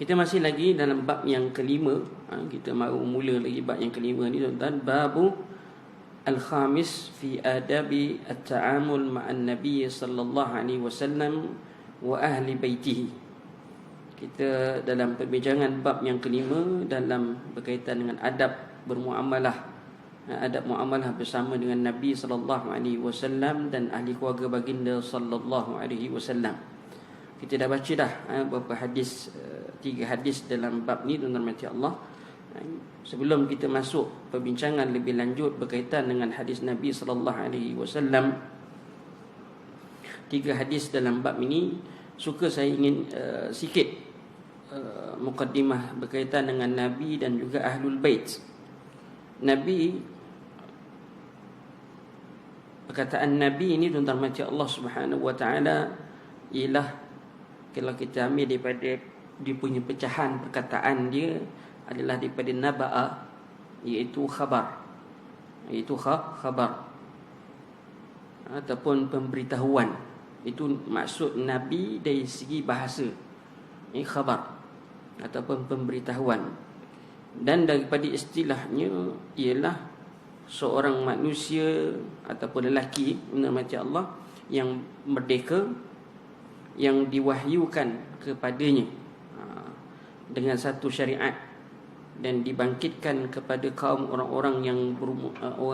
Kita masih lagi dalam bab yang kelima. Kita baru mula lagi bab yang kelima ni tuan-tuan. Babu al-khamis fi adabi at-ta'amul ma'an Nabi sallallahu alaihi wasallam wa ahli baitihi. Kita dalam perbincangan bab yang kelima dalam berkaitan dengan adab bermuamalah, adab muamalah bersama dengan Nabi sallallahu alaihi wasallam dan ahli keluarga baginda sallallahu alaihi wasallam. Kita dah baca dah beberapa hadis, 3 hadis dalam bab ni tuan-tuan mati Allah. Sebelum kita masuk perbincangan lebih lanjut berkaitan dengan hadis Nabi sallallahu alaihi wasallam, 3 hadis dalam bab ini, suka saya ingin sikit mukaddimah berkaitan dengan Nabi dan juga Ahlul Bait. Nabi, perkataan Nabi ini tuan-tuan mati Allah Subhanahu wa taala ialah, kalau kita ambil daripada dia punya pecahan perkataan dia adalah daripada naba'a, iaitu khabar, iaitu khabar ataupun pemberitahuan. Itu maksud Nabi dari segi bahasa, ini khabar ataupun pemberitahuan. Dan daripada istilahnya ialah seorang manusia ataupun lelaki mati Allah yang merdeka, yang diwahyukan kepadanya dengan satu syariat dan dibangkitkan kepada kaum orang-orang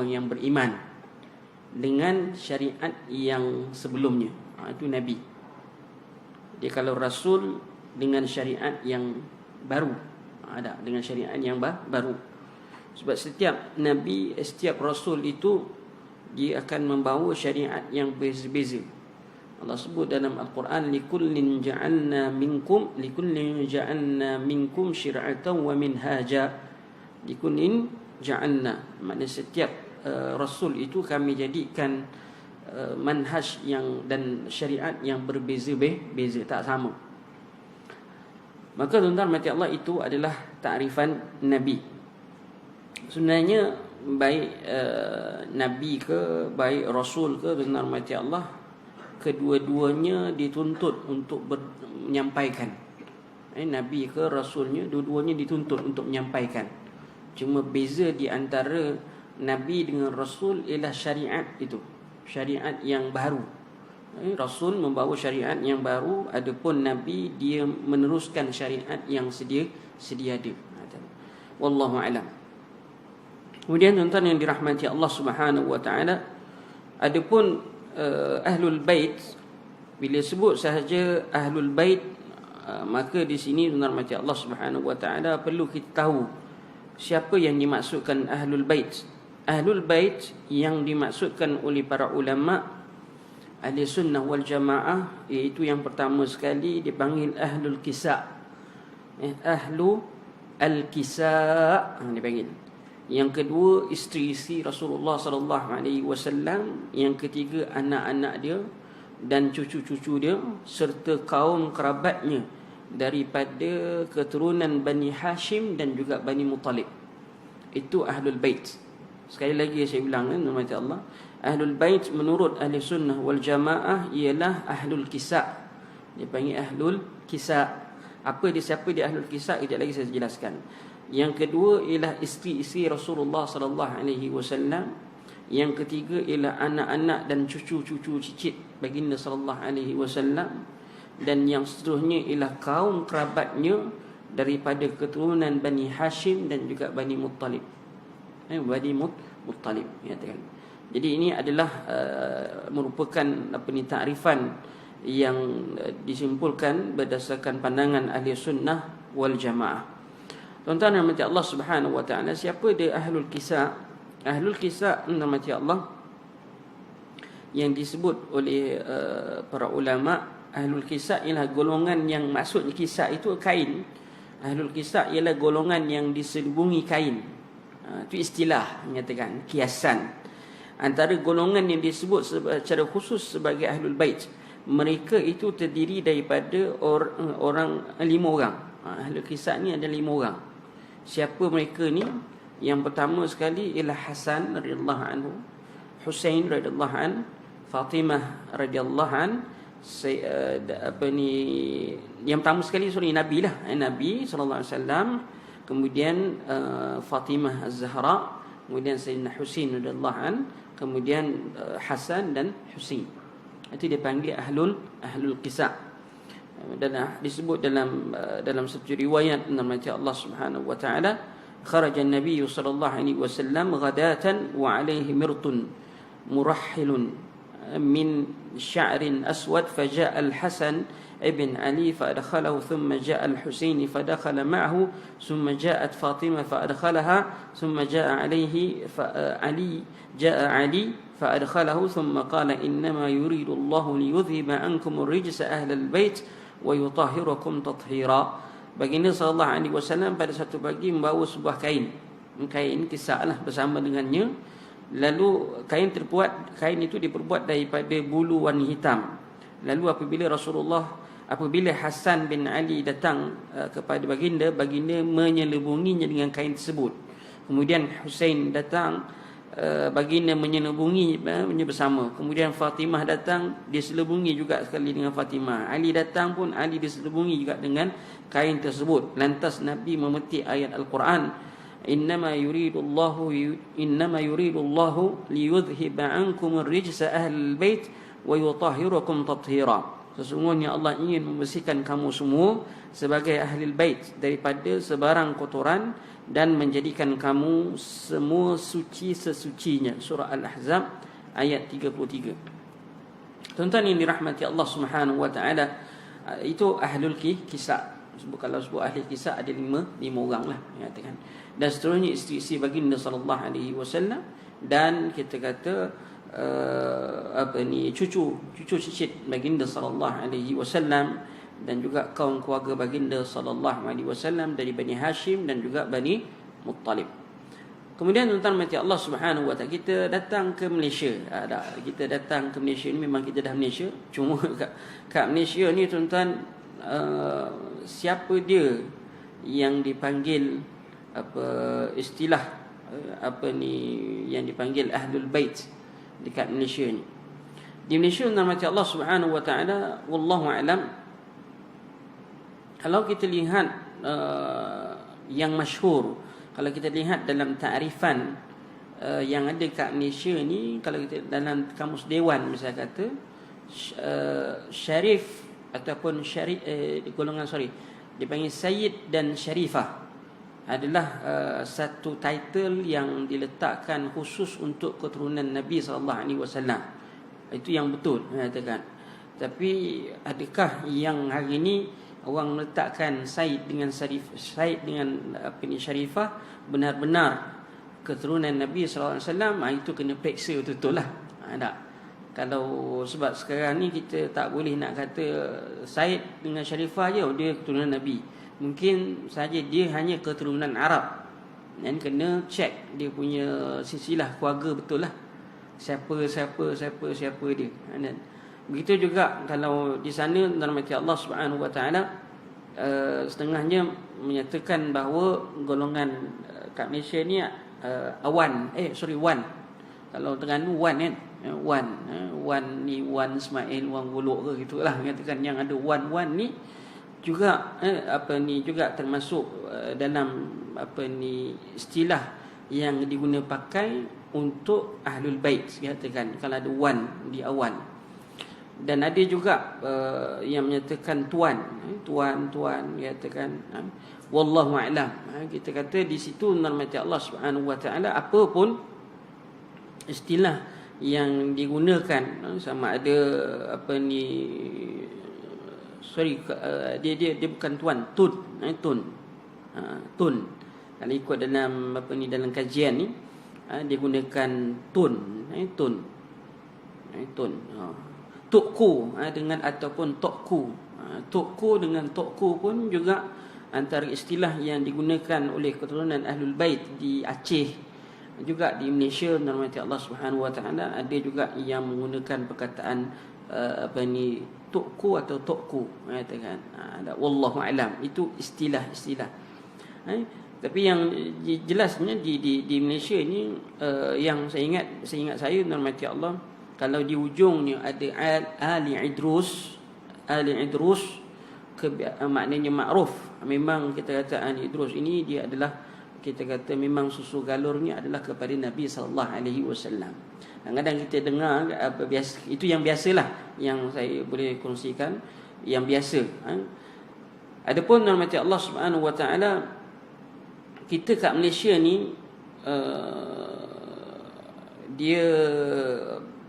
yang beriman dengan syariat yang sebelumnya. Itu Nabi. Dia kalau Rasul dengan syariat yang baru, ada dengan syariat yang baru. Sebab setiap Nabi, setiap Rasul itu dia akan membawa syariat yang berbeza-beza. Allah sebut dalam Al-Quran, likullin ja'alna minkum syir'atan wa minhaja. Likullin ja'alna, maknanya setiap Rasul itu kami jadikan manhaj yang dan syariat yang berbeza-beza, tak sama. Maka tuan-tuan mati Allah, itu adalah ta'rifan Nabi. Sebenarnya baik Nabi ke, baik Rasul ke, tuan-tuan mati Allah, kedua-duanya dituntut untuk menyampaikan. Nabi ke Rasulnya, dua-duanya dituntut untuk menyampaikan. Cuma beza di antara Nabi dengan Rasul ialah syariat itu, syariat yang baru. Rasul membawa syariat yang baru, adapun Nabi dia meneruskan syariat yang sedia ada. Wallahu a'lam. Kemudian tuan-tuan yang dirahmati Allah Subhanahu wa taala, adapun Ahlul Bait, bila sebut sahaja Ahlul Bait, maka di sini tuan-tuan mati Allah Subhanahu wa taala perlu kita tahu siapa yang dimaksudkan Ahlul Bait. Ahlul Bait yang dimaksudkan oleh para ulama Ahli Sunnah wal Jamaah, iaitu yang pertama sekali dipanggil Ahlul Kisa'. Ahlu Al-Kisa' dipanggil. Yang kedua, isteri-isteri Rasulullah sallallahu alaihi wasallam. Yang ketiga, anak-anak dia dan cucu-cucu dia serta kaum kerabatnya daripada keturunan Bani Hashim dan juga Bani Muttalib. Itu Ahlul Bait. Sekali lagi saya ulang, nama Allah, Ahlul Bait menurut Ahli Sunnah wal Jamaah ialah Ahlul Kisa'. Dia panggil Ahlul Kisa'. Apa dia, siapa dia Ahlul Kisa'? Kejap lagi saya jelaskan. Yang kedua ialah isteri-isteri Rasulullah sallallahu alaihi wasallam. Yang ketiga ialah anak-anak dan cucu-cucu cicit baginda sallallahu alaihi wasallam. Dan yang seterusnya ialah kaum kerabatnya daripada keturunan Bani Hashim dan juga Bani Muttalib. Bani Muttalib katakan. Jadi ini adalah merupakan ta'rifan yang disimpulkan berdasarkan pandangan Ahli Sunnah wal Jamaah. Tuan-tuan yang mati Allah Subhanahu wa taala, siapa dia Ahlul Kisa'? Ahlul Kisa' mati Allah yang disebut oleh para ulama, Ahlul Kisa' ialah golongan yang, maksudnya Kisa' itu kain. Ahlul Kisa' ialah golongan yang diselubungi kain. Itu istilah, menyatakan kiasan antara golongan yang disebut secara khusus sebagai Ahlul Bait. Mereka itu terdiri daripada orang 5 orang. Ahlul Kisa' ni ada 5 orang. Siapa mereka ni? Yang pertama sekali ialah Hasan radhiyallahu anhu, Husain radhiyallahu an, Fatimah radhiyallahu an, yang pertama sekali Nabi lah, Nabi sallallahu alaihi wasallam, kemudian Fatimah Az-Zahra, kemudian Sayyidina Husain radhiyallahu an, kemudian Hasan dan Husain. Itu dipanggil ahlul qisa. Dan disebut dalam satu riwayat nama Allah Subhanahu wa taala, kharaja an-nabiy sallallahu alaihi wasallam ghadatan wa alaihi mirtun murahhilun min sya'rin aswad faja'a al-Hasan ابن علي فأدخله ثم جاء الحسين فدخل معه ثم جاءت فاطمة فأدخلها ثم جاء علي فأدخله ثم قال إنما يريد الله ليذهب عنكم الرجس أهل البيت ويطهركم تطهيرا. Baginda sallallahu alaihi wasallam pada satu pagi membawa sebuah kain kisahlah bersama dengannya. Lalu kain itu diperbuat daripada bulu warna hitam. Lalu apabila Hasan bin Ali datang kepada baginda menyelubunginya dengan kain tersebut. Kemudian Husain datang, baginda menyelubunginya bersama. Kemudian Fatimah datang, diselubungi juga sekali dengan Fatimah. Ali datang pun, Ali diselubungi juga dengan kain tersebut. Lantas Nabi memetik ayat Al-Quran, innama yuridullahu liyudhhiba ankum ar-rijsa ahlal bait wa yutahhirukum tathira. Sesungguhnya Allah ingin membersihkan kamu semua sebagai ahli bait daripada sebarang kotoran dan menjadikan kamu semua suci sesucinya. Surah Al-Ahzab ayat 33. Tuan-tuan yang dirahmati Allah Subhanahu wa taala, itu ahlul kisah. Kalau sebut ahli kisah ada lima orang lah, katakan. Dan seterusnya isteri-isteri baginda sallallahu alaihi wasallam, dan kita kata cucu cicit baginda sallallahu alaihi wasallam, dan juga kaum keluarga baginda sallallahu alaihi wasallam dari Bani Hashim dan juga Bani Muttalib. Kemudian tuan-tuan mati Allah Subhanahu wa taala, kita datang ke Malaysia. Kita datang ke Malaysia ni, memang kita dah Malaysia. Cuma kat Malaysia ni tuan-tuan, siapa dia yang dipanggil istilah yang dipanggil ahlul bait dekat Malaysia ni. Di Malaysia nama Allah Subhanahu wa taala, wallahu alam, kalau kita lihat yang masyhur, kalau kita lihat dalam ta'rifan yang ada kat Malaysia ni, kalau kita dalam kamus dewan misalnya kata syarif ataupun golongan dipanggil Sayyid dan Syarifah, adalah satu title yang diletakkan khusus untuk keturunan Nabi sallallahu alaihi wasallam. Itu yang betul katakan. Tapi adakah yang hari ini orang meletakkan Said dengan Syarifah benar-benar keturunan Nabi sallallahu alaihi wasallam? Itu kena periksa betul-betul lah. Tak. Kalau sebab sekarang ni kita tak boleh nak kata Said dengan Syarifah je dia keturunan Nabi. Mungkin saja dia hanya keturunan Arab, dan kena cek dia punya silsilah keluarga betul lah, siapa dia. Dan begitu juga kalau di sana dalam hati Allah Subhanahu wa taala, setengahnya menyatakan bahawa golongan kat Malaysia ni Wan. Kalau Terengganu Wan kan, Wan ni Wan Ismail, Wan Golok ke gitulah, katakan yang ada Wan ni juga juga termasuk dalam istilah yang diguna pakai untuk ahlul bait, katakan kalau ada wan di awan. Dan ada juga yang menyatakan tuan katakan wallahu a'lam. Kita kata di situ normat Allah Subhanahu wa taala, apa pun istilah yang digunakan, sama ada dia bukan tuan, tun. Kalau ikut dalam dalam kajian ni, dia gunakan tun. Tukku dengan ataupun tokku. Tukku dengan tokku pun juga antara istilah yang digunakan oleh keturunan ahlul bait di Aceh, juga di Malaysia. Normat Allah Subhanahu wa taala ada juga yang menggunakan perkataan tukku atau tokku, katakan. Wallahu alam, itu istilah-istilah. Tapi yang jelasnya di Malaysia ni, yang saya ingat saya normat Allah, kalau di ujungnya ada Ali Idrus, Ali Idrus maknanya makruf. Memang kita kata Ali Idrus ini dia adalah, kita kata memang susu galurnya adalah kepada Nabi sallallahu alaihi wasallam. Kadang-kadang kita dengar biasa, itu yang biasalah yang saya boleh kongsikan, yang biasa. Adapun rahmat Allah Subhanahu wa taala, kita kat Malaysia ni dia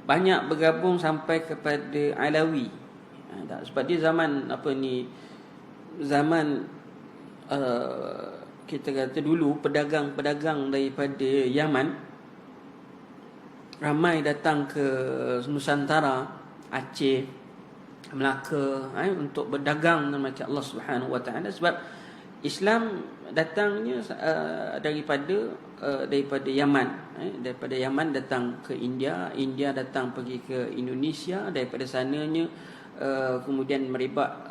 banyak bergabung sampai kepada Alawi. Sebab dia zaman zaman kita kata dulu pedagang-pedagang daripada Yaman ramai datang ke Nusantara, Aceh, Melaka untuk berdagang dengan Allah Subhanahu wa taala, sebab Islam datangnya daripada Yaman, daripada Yaman datang ke India, India datang pergi ke Indonesia, daripada sananya kemudian merebak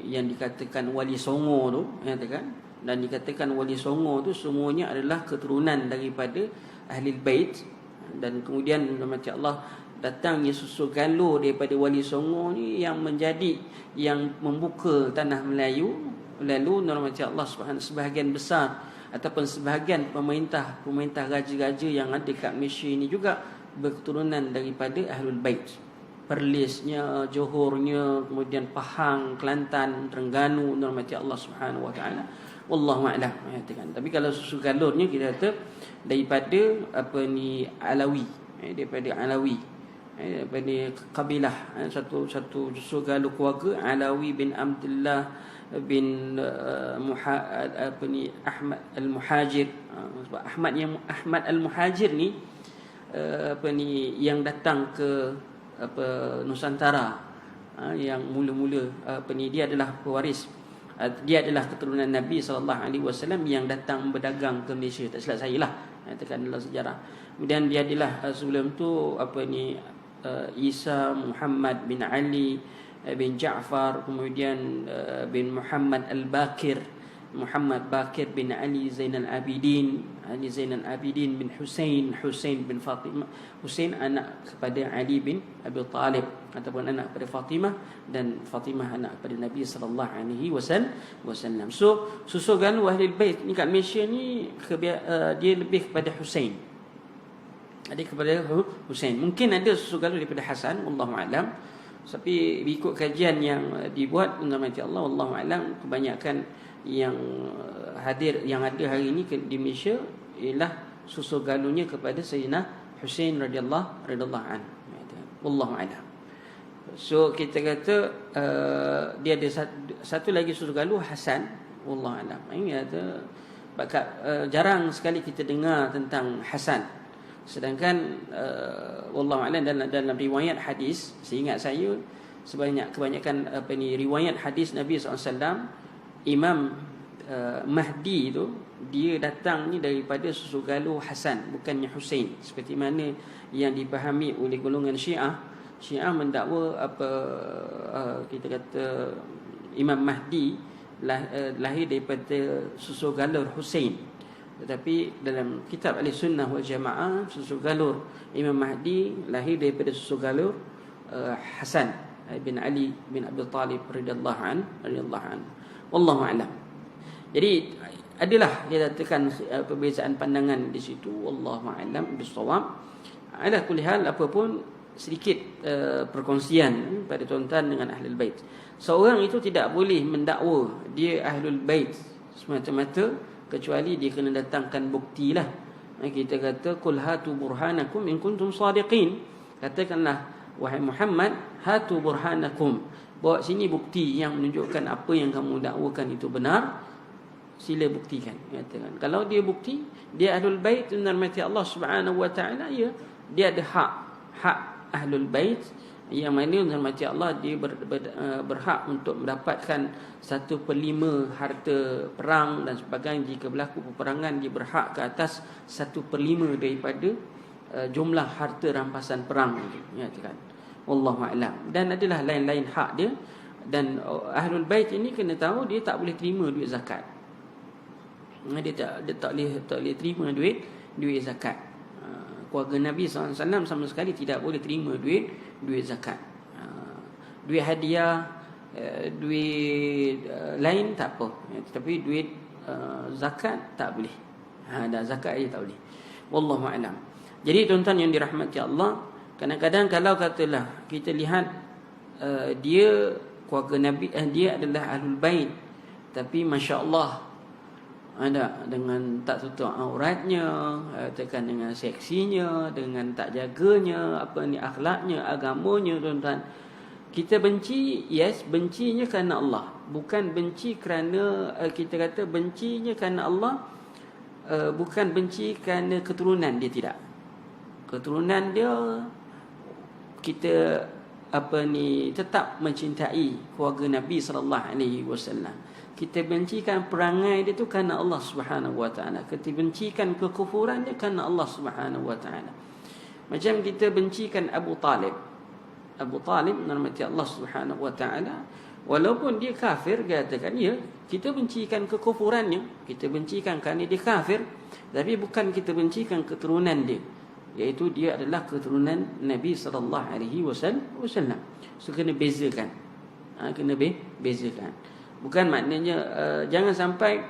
yang dikatakan Wali Songo tu, kan, dan dikatakan Wali Songo tu semuanya adalah keturunan daripada Ahlul Bait. Dan kemudian macam Allah datangnya susu galur daripada Wali Songo ni yang menjadi, yang membuka tanah Melayu. Lalu macam Allah Subhanahu, sebahagian besar ataupun sebahagian pemerintah raja-raja yang ada kat Malaysia ini juga berketurunan daripada Ahlul Bait. Perlisnya, Johornya, kemudian Pahang, Kelantan, Terengganu, macam Allah Subhanahu wa taala. Wallahu a'lam. Tapi kalau susu galurnya kita kata daripada Alawi, daripada Alawi, daripada kabilah, satu susu galur keluarga Alawi bin Abdullah bin Ahmad al-Muhajir. Sebab Ahmad al-Muhajir ni yang datang ke Nusantara, yang mula-mula dia adalah pewaris, dia adalah keturunan Nabi SAW yang datang berdagang ke Malaysia, tak silap saya lah, katakan dalam sejarah. Kemudian dia adalah sebelum tu Isa Muhammad bin Ali bin Ja'far, kemudian bin Muhammad Al-Bakir, Muhammad Bakir bin Ali Zainal Abidin, Ali Zainal Abidin bin Husain bin Fatimah, Husain anak kepada Ali bin Abi Talib ataupun anak kepada Fatimah, dan Fatimah anak kepada Nabi sallallahu alaihi wasallam. So susu galur Ahlul Bait ni kat Malaysia ni dia lebih kepada Husain. Ada kepada Husain. Mungkin ada susu galur daripada Hasan, wallahu alam. Tapi ikut kajian yang dibuat dengan Allah, wallahu alam, kebanyakan yang hadir, yang ada hari ini di Malaysia ialah susu galurnya kepada Sayyidina Husain radhiyallahu anhu. Wallahu a'lam. So kita kata dia ada satu lagi susu galur Hasan, wallahu a'lam. Ini ada jarang sekali kita dengar tentang Hasan. Sedangkan wallahu a'lam dalam riwayat hadis, seingat saya kebanyakan riwayat hadis Nabi SAW, Imam Mahdi tu dia datang ni daripada susu galur Hasan, bukannya Husain, seperti mana yang dipahami oleh golongan Syiah. Syiah mendakwa kita kata Imam Mahdi lahir daripada susu galur Husain. Tetapi dalam kitab Ahlussunnah wal Jamaah, susu galur Imam Mahdi lahir daripada susu galur Hasan bin Ali bin Abi Talib radhiyallahu anhu. Wallahu a'lam. Jadi adalah dia katakan perbezaan pandangan di situ, wallahu a'lam bissawab. Ala kulli hal, apapun sedikit perkongsian pada tuan-tuan dengan Ahlul Bait. Seorang itu tidak boleh mendakwa dia Ahlul Bait semata-mata kecuali dia kena datangkan bukti lah. Kita kata qul hatu burhanakum in kuntum sadiqin. Katakanlah wahai Muhammad, hatu burhanakum, bawa sini bukti yang menunjukkan apa yang kamu dakwakan itu benar, sila buktikan. Katakan kalau dia bukti dia Ahlul Bait benar mati Allah Subhanahu wa taala, ya, dia ada hak Ahlul Bait, yang mana benar mati Allah dia berhak untuk mendapatkan 1/5 harta perang dan sebagainya. Jika berlaku peperangan, dia berhak ke atas 1/5 daripada jumlah harta rampasan perang itu. Katakan wallahu a'lam. Dan adalah lain-lain hak dia. Dan Ahlul Bait ini kena tahu dia tak boleh terima duit zakat. Dia tak boleh terima duit zakat. Keluarga Nabi SAW sama sekali tidak boleh terima duit zakat. Duit hadiah, duit lain tak apa, tapi duit zakat tak boleh. Dah zakat je tak boleh. Wallahu a'lam. Jadi tuan-tuan yang dirahmati Allah, kadang-kadang kalau katalah kita lihat dia keluarga Nabi, dia adalah ahlul bait, tapi masya-Allah ada dengan tak tutup auratnya, tekan dengan seksinya, dengan tak jaganya apa ni akhlaknya, agamanya, tuan-tuan. Kita benci, yes, bencinya kerana Allah, bukan benci kerana kita kata bencinya kerana Allah, bukan benci kerana keturunan dia, tidak. Keturunan dia kita tetap mencintai keluarga Nabi sallallahu alaihi wasallam. Kita bencikan perangai dia tu kerana Allah Subhanahu wa taala. Kita bencikan kekufuran dia kerana Allah Subhanahu wa taala. Macam kita bencikan Abu Talib. Abu Talib menghormati Allah Subhanahu wa taala, walaupun dia kafir, katakan ya, kita bencikan kekufurannya, kita bencikan kerana dia kafir, tapi bukan kita bencikan keturunan dia, iaitu dia adalah keturunan Nabi sallallahu alaihi wasallam. So kena bezakan. Kena bezakan. Bukan maknanya jangan sampai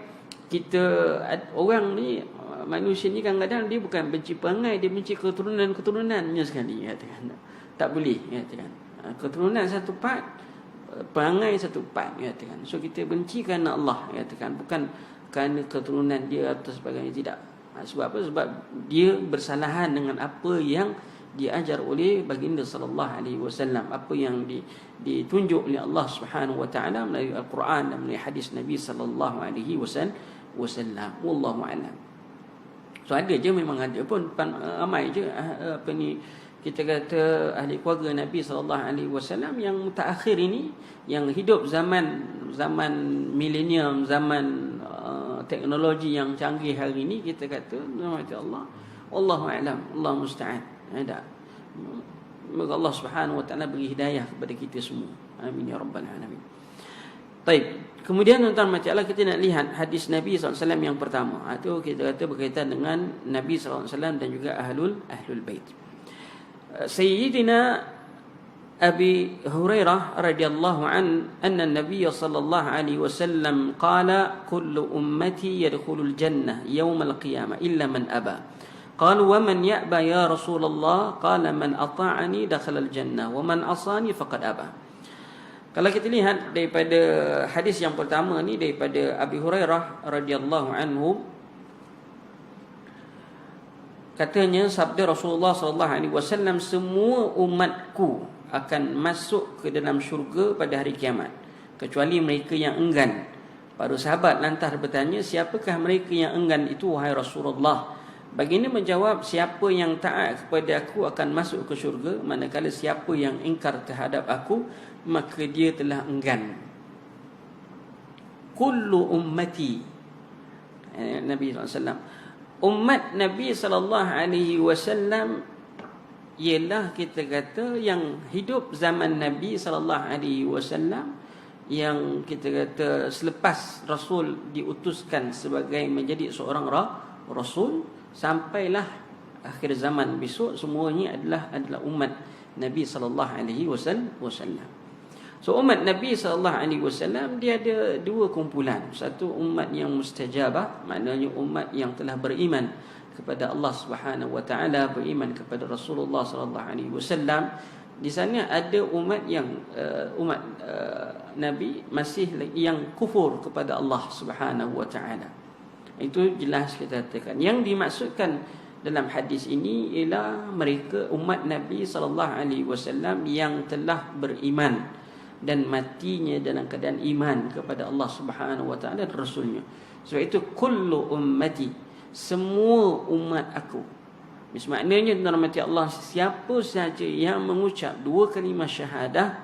kita orang ni, manusia ni kadang-kadang dia bukan benci perangai, dia benci keturunannya sekali, katakan. Tak boleh, katakan. Keturunan satu part, perangai satu part, katakan. So kita benci kerana Allah, katakan, bukan kerana keturunan dia atau sebagainya, tidak. Sebab apa? Sebab dia bersalahan dengan apa yang diajar oleh baginda sallallahu alaihi wasallam, apa yang ditunjuk oleh Allah Subhanahu wa taala melalui Al-Quran dan melalui hadis Nabi sallallahu alaihi wasallam. Wallahu a'lam. So ada je, memang ada pun ramai je kita kata ahli keluarga Nabi sallallahu alaihi wasallam yang mutaakhir ini, yang hidup zaman milenium, zaman teknologi yang canggih hari ini, kita kata rahmat Allah, wallahu a'lam, Allah musta'an. Ada. Semoga Allah Subhanahu wa taala beri hidayah kepada kita semua. Amin ya rabbal alamin. Baik. Kemudian tuan-tuan macam Allah, kita nak lihat hadis Nabi SAW yang pertama. Itu kita kata berkaitan dengan Nabi SAW dan juga ahlul bait. Sayyidina Abi Hurairah radhiyallahu anna Nabi sallallahu alaihi wasallam qala kullu ummati yadkhulul jannah yawmal qiyamah illa man aba. Qalu wa man ya'ba ya Rasulullah? Qala man ata'ani dakhala al-jannah wa man asani faqad aba. Kalau kita lihat daripada hadis yang pertama ni daripada Abi Hurairah radhiyallahu anhu, katanya sabda Rasulullah sallallahu alaihi wasallam, semua umatku akan masuk ke dalam syurga pada hari kiamat kecuali mereka yang enggan. Para sahabat lantas bertanya, siapakah mereka yang enggan itu wahai Rasulullah? Baginda menjawab, siapa yang taat kepada aku akan masuk ke syurga, manakala siapa yang ingkar terhadap aku maka dia telah enggan. Kullu ummati, Nabi SAW, umat Nabi SAW ialah kita kata yang hidup zaman Nabi SAW, yang kita kata selepas Rasul diutuskan sebagai menjadi seorang Rasul sampailah akhir zaman besok, semuanya adalah umat Nabi SAW. So umat Nabi SAW dia ada dua kumpulan. Satu umat yang mustajabah, maknanya umat yang telah beriman kepada Allah Subhanahu wa taala, beriman kepada Rasulullah sallallahu alaihi wasallam. Di sana ada umat yang Nabi masih yang kufur kepada Allah Subhanahu wa taala. Itu jelas kita katakan. Yang dimaksudkan dalam hadis ini ialah mereka umat Nabi sallallahu alaihi wasallam yang telah beriman dan matinya dalam keadaan iman kepada Allah Subhanahu wa taala dan Rasulnya. Sebab itu kullu ummati, semua umat aku. Maknanya rahmati Allah, siapa saja yang mengucap dua kalimah syahadah,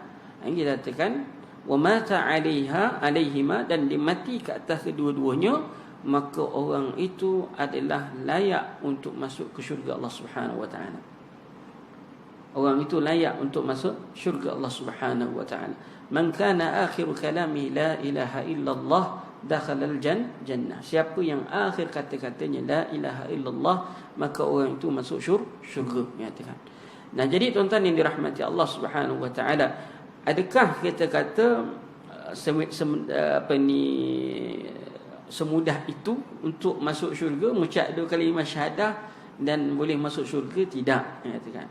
yang kita katakan wa mata alaihima, dan dimati ke atas kedua-duanya, maka orang itu adalah layak untuk masuk ke syurga Allah Subhanahu wa taala. Orang itu layak untuk masuk syurga Allah Subhanahu wa taala. Man kana akhiru kalami la ilaha illallah dakhala al-jannah. Siapa yang akhir kata-katanya la ilaha illallah, maka orang itu masuk syurga, katakan. Nah, jadi tuan-tuan yang dirahmati Allah Subhanahu wa taala, adakah kita kata semudah itu untuk masuk syurga, mengucap 2 kalimah syahadah dan boleh masuk syurga? Tidak, katakan.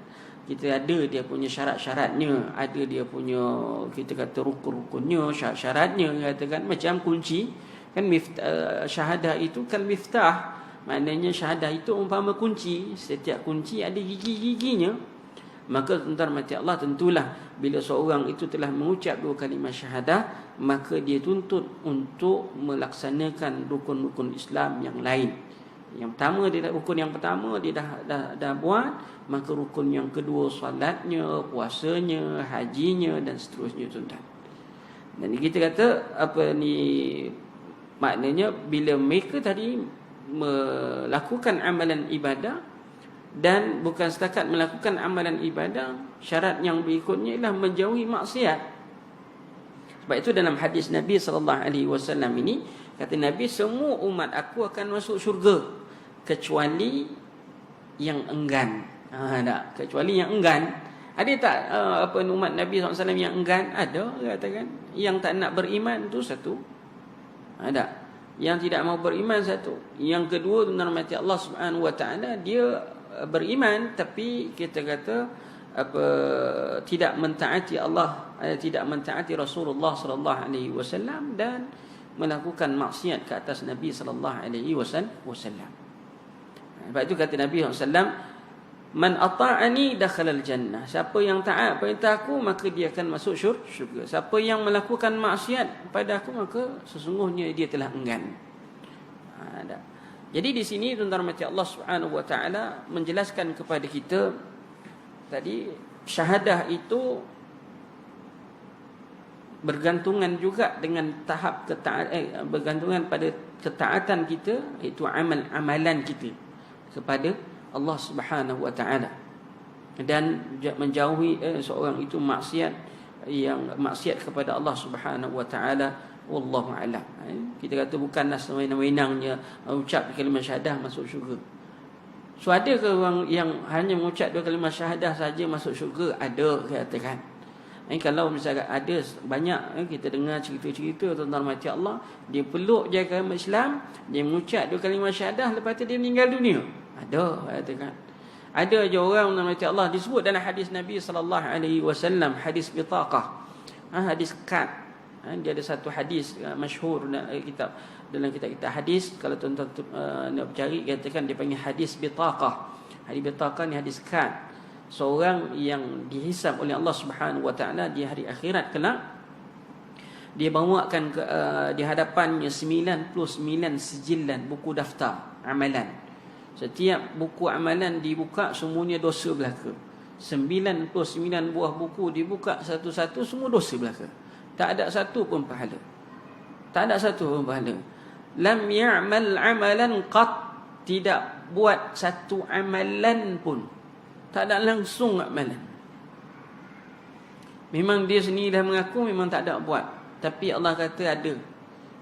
Kita ada dia punya syarat-syaratnya, ada dia punya kita kata rukun-rukunnya, syarat-syaratnya, katakan. Macam kunci kan, syahadah itu kan miftah, maknanya syahadah itu umpama kunci. Setiap kunci ada gigi-giginya. Maka tuan-tuan mati Allah, tentulah bila seorang itu telah mengucap 2 kalimah syahadah, maka dia tuntut untuk melaksanakan rukun-rukun Islam yang lain. Yang pertama, rukun yang pertama dia dah buat, maka rukun yang kedua solatnya, puasanya, hajinya dan seterusnya, tuan-tuan. Dan kita kata maknanya bila mereka tadi melakukan amalan ibadah, dan bukan setakat melakukan amalan ibadah, syarat yang berikutnya ialah menjauhi maksiat. Sebab itu dalam hadis Nabi SAW ini, kata Nabi, semua umat aku akan masuk syurga kecuali yang enggan. Kecuali yang enggan. Ada tak umat Nabi SAW yang enggan? Ada, katakan. Yang tak nak beriman tu satu. Ada. Yang tidak mau beriman satu. Yang kedua, tuan-tuan mati Allah Subhanahu Wa Taala, dia beriman tapi kita kata tidak mentaati Allah, tidak mentaati Rasulullah sallallahu alaihi wasallam dan melakukan maksiat ke atas Nabi sallallahu alaihi wasallam. Sebab itu kata Nabi sallallahu alaihi wasallam, man ata'ani dakhala al-jannah. Siapa yang taat perintah aku, maka dia akan masuk syurga. Siapa yang melakukan maksiat pada aku, maka sesungguhnya dia telah enggan. Jadi di sini tuan-tuan mati Allah Subhanahu Wa Taala menjelaskan kepada kita tadi, syahadah itu bergantungan juga dengan tahap bergantungan pada ketaatan kita, iaitu amalan kita kepada Allah Subhanahu Wa Taala, dan menjauhi seorang itu maksiat kepada Allah Subhanahu Wa Taala. Wallahu a'lam. Kita kata bukanlah sewenang-wenangnya ucap kalimah syahadah masuk syurga. So, ada ke orang yang hanya mengucap 2 kalimah syahadah saja masuk syurga? Ada, katakan. Kalau misalnya ada banyak, kita dengar cerita-cerita tuan-tuan mati Allah, dia peluk je agama Islam, dia mengucap 2 kalimah syahadah, lepas tu dia meninggal dunia. Ada, katakan. Ada je orang tuan-tuan mati Allah, disebut dalam hadis Nabi sallallahu alaihi wasallam, hadis bitaqah. Hadis kad. Dia ada satu hadis masyhur dalam kitab hadis. Kalau tuan-tuan nak cari, katakan dia panggil hadis bitaqah. Hadis bitaqah ni hadis kad. Seorang yang dihisab oleh Allah Subhanahu Wa Taala di hari akhirat kelak, dia bawakan di hadapannya 99 sijilan, buku daftar amalan. Setiap buku amalan dibuka, semuanya dosa belaka. 99 buah buku dibuka satu-satu, semua dosa belaka. Tak ada satu pun pahala. Tak ada satu pun pahala. Lam ya'mal amalan qat. Tidak buat satu amalan pun. Tak ada langsung amalan. Memang dia sendiri dah mengaku memang tak ada buat. Tapi Allah kata ada.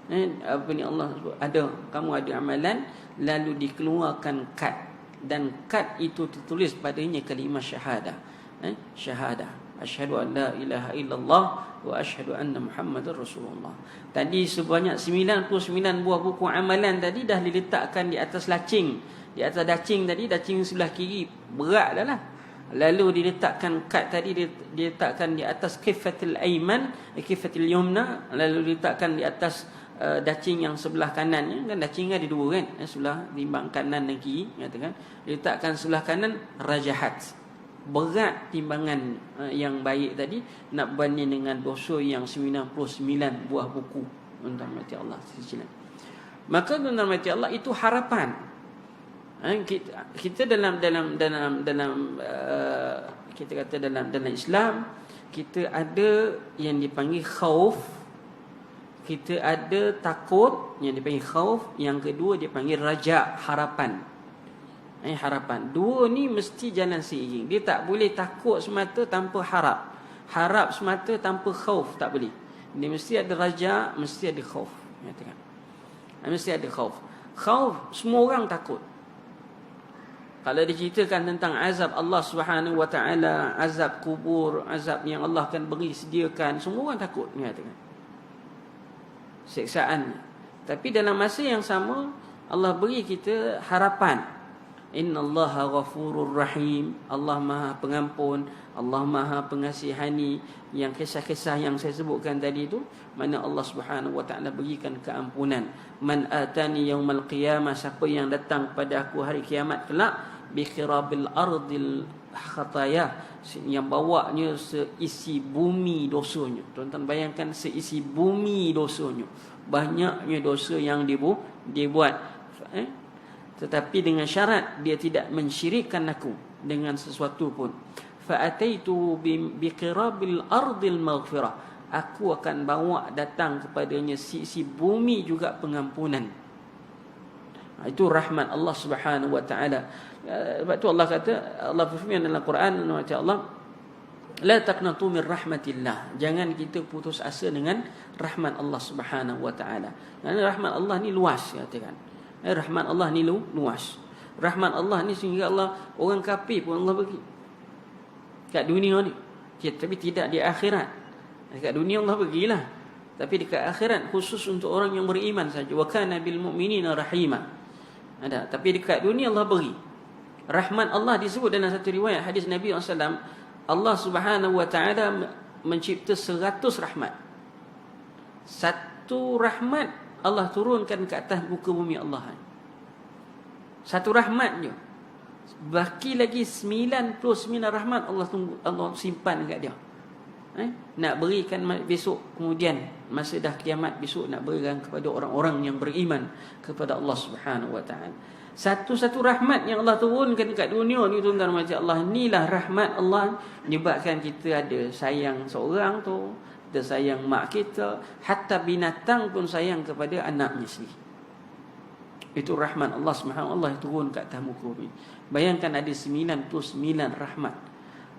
Allah sebut ada. Kamu ada amalan. Lalu dikeluarkan kad. Dan kad itu tertulis padanya kalimah syahadah. Syahadah. Asyhadu an la ilaha illallah wa asyhadu anna Muhammadar Rasulullah. Tadi sebanyak 99 buah buku amalan tadi dah diletakkan di atas lacing. Di atas dacing tadi, dacing sebelah kiri berat dah lah. Lalu diletakkan kad tadi, diletakkan di atas kifatul aiman, kifatul yumna, lalu diletakkan di atas dacing yang sebelah kanannya. Kan dacing ada dua kan, sebelah timbang kanan dan kiri, katakan. Diletakkan sebelah kanan rajahat. Berat timbangan yang baik tadi nak banding dengan dosa yang 99 buah buku, tuan-tuan mati Allah sekalian. Maka tuan-tuan mati Allah, itu harapan. Kita dalam kita kata dalam Islam, kita ada yang dipanggil khauf, kita ada takut yang dipanggil khauf, yang kedua dipanggil raja, harapan. Harapan. Dua ni mesti jalan seiring. Dia tak boleh takut semata tanpa harap. Harap semata tanpa khauf, tak boleh. Dia mesti ada raja, mesti ada khauf. Mesti ada khauf. Khauf, semua orang takut. Kalau diceritakan tentang azab Allah Subhanahu wa taala, azab kubur, azab yang Allah akan beri sediakan, semua orang takut ni katakan. Siksaannya. Tapi dalam masa yang sama Allah beri kita harapan. Innallaha ghafurur rahim. Allah Maha Pengampun, Allah Maha Pengasihani. Yang kisah-kisah yang saya sebutkan tadi itu, mana Allah Subhanahu wa taala berikan keampunan. Man atani yaumal qiyamah, siapa yang datang pada aku hari kiamat kelak, bi khirabil ardil khataya, yang bawanya seisi bumi dosanya. Tuan-tuan bayangkan, seisi bumi dosanya, banyaknya dosa yang dibuat, tetapi dengan syarat dia tidak mensyirikkan aku dengan sesuatu pun. Fa ataitu bi qirabil ardil maghfirah, aku akan bawa datang kepadanya sisi bumi juga pengampunan. Itu rahmat Allah Subhanahu wa taala. Sebab tu Allah kata, Allah berfirman dalam Quran, Allah, la taqnatu min rahmatillah, jangan kita putus asa dengan rahmat Allah Subhanahu wa taala. Kerana rahmat Allah ni luas, katakan. Rahmat Allah ni luas. Rahmat Allah ni sehingga Allah, orang kafir pun Allah bagi kat dunia ni, tapi tidak di akhirat. Dekat dunia Allah bagilah, tapi dekat akhirat khusus untuk orang yang beriman saja. Wa kana bil mu'minina rahima. Ada, tapi dekat dunia Allah beri. Rahmat Allah disebut dalam satu riwayat hadis Nabi SAW, Allah Subhanahu wa taala mencipta 100 rahmat. Satu rahmat Allah turunkan ke atas muka bumi Allah. Satu rahmat je. Baki lagi 99 rahmat Allah simpan dekat dia. Nak berikan besok, kemudian masa dah kiamat besok, nak berikan kepada orang-orang yang beriman kepada Allah Subhanahu wa taala. Satu-satu rahmat yang Allah turunkan dekat dunia ni, tuan-tuan macam Allah, inilah rahmat Allah menyebabkan kita ada sayang seorang tu, kita sayang mak kita, hatta binatang pun sayang kepada anaknya sendiri. Itu rahmat Allah Subhanahu wa taala turun kat atas muka bumi. Bayangkan ada 99 rahmat.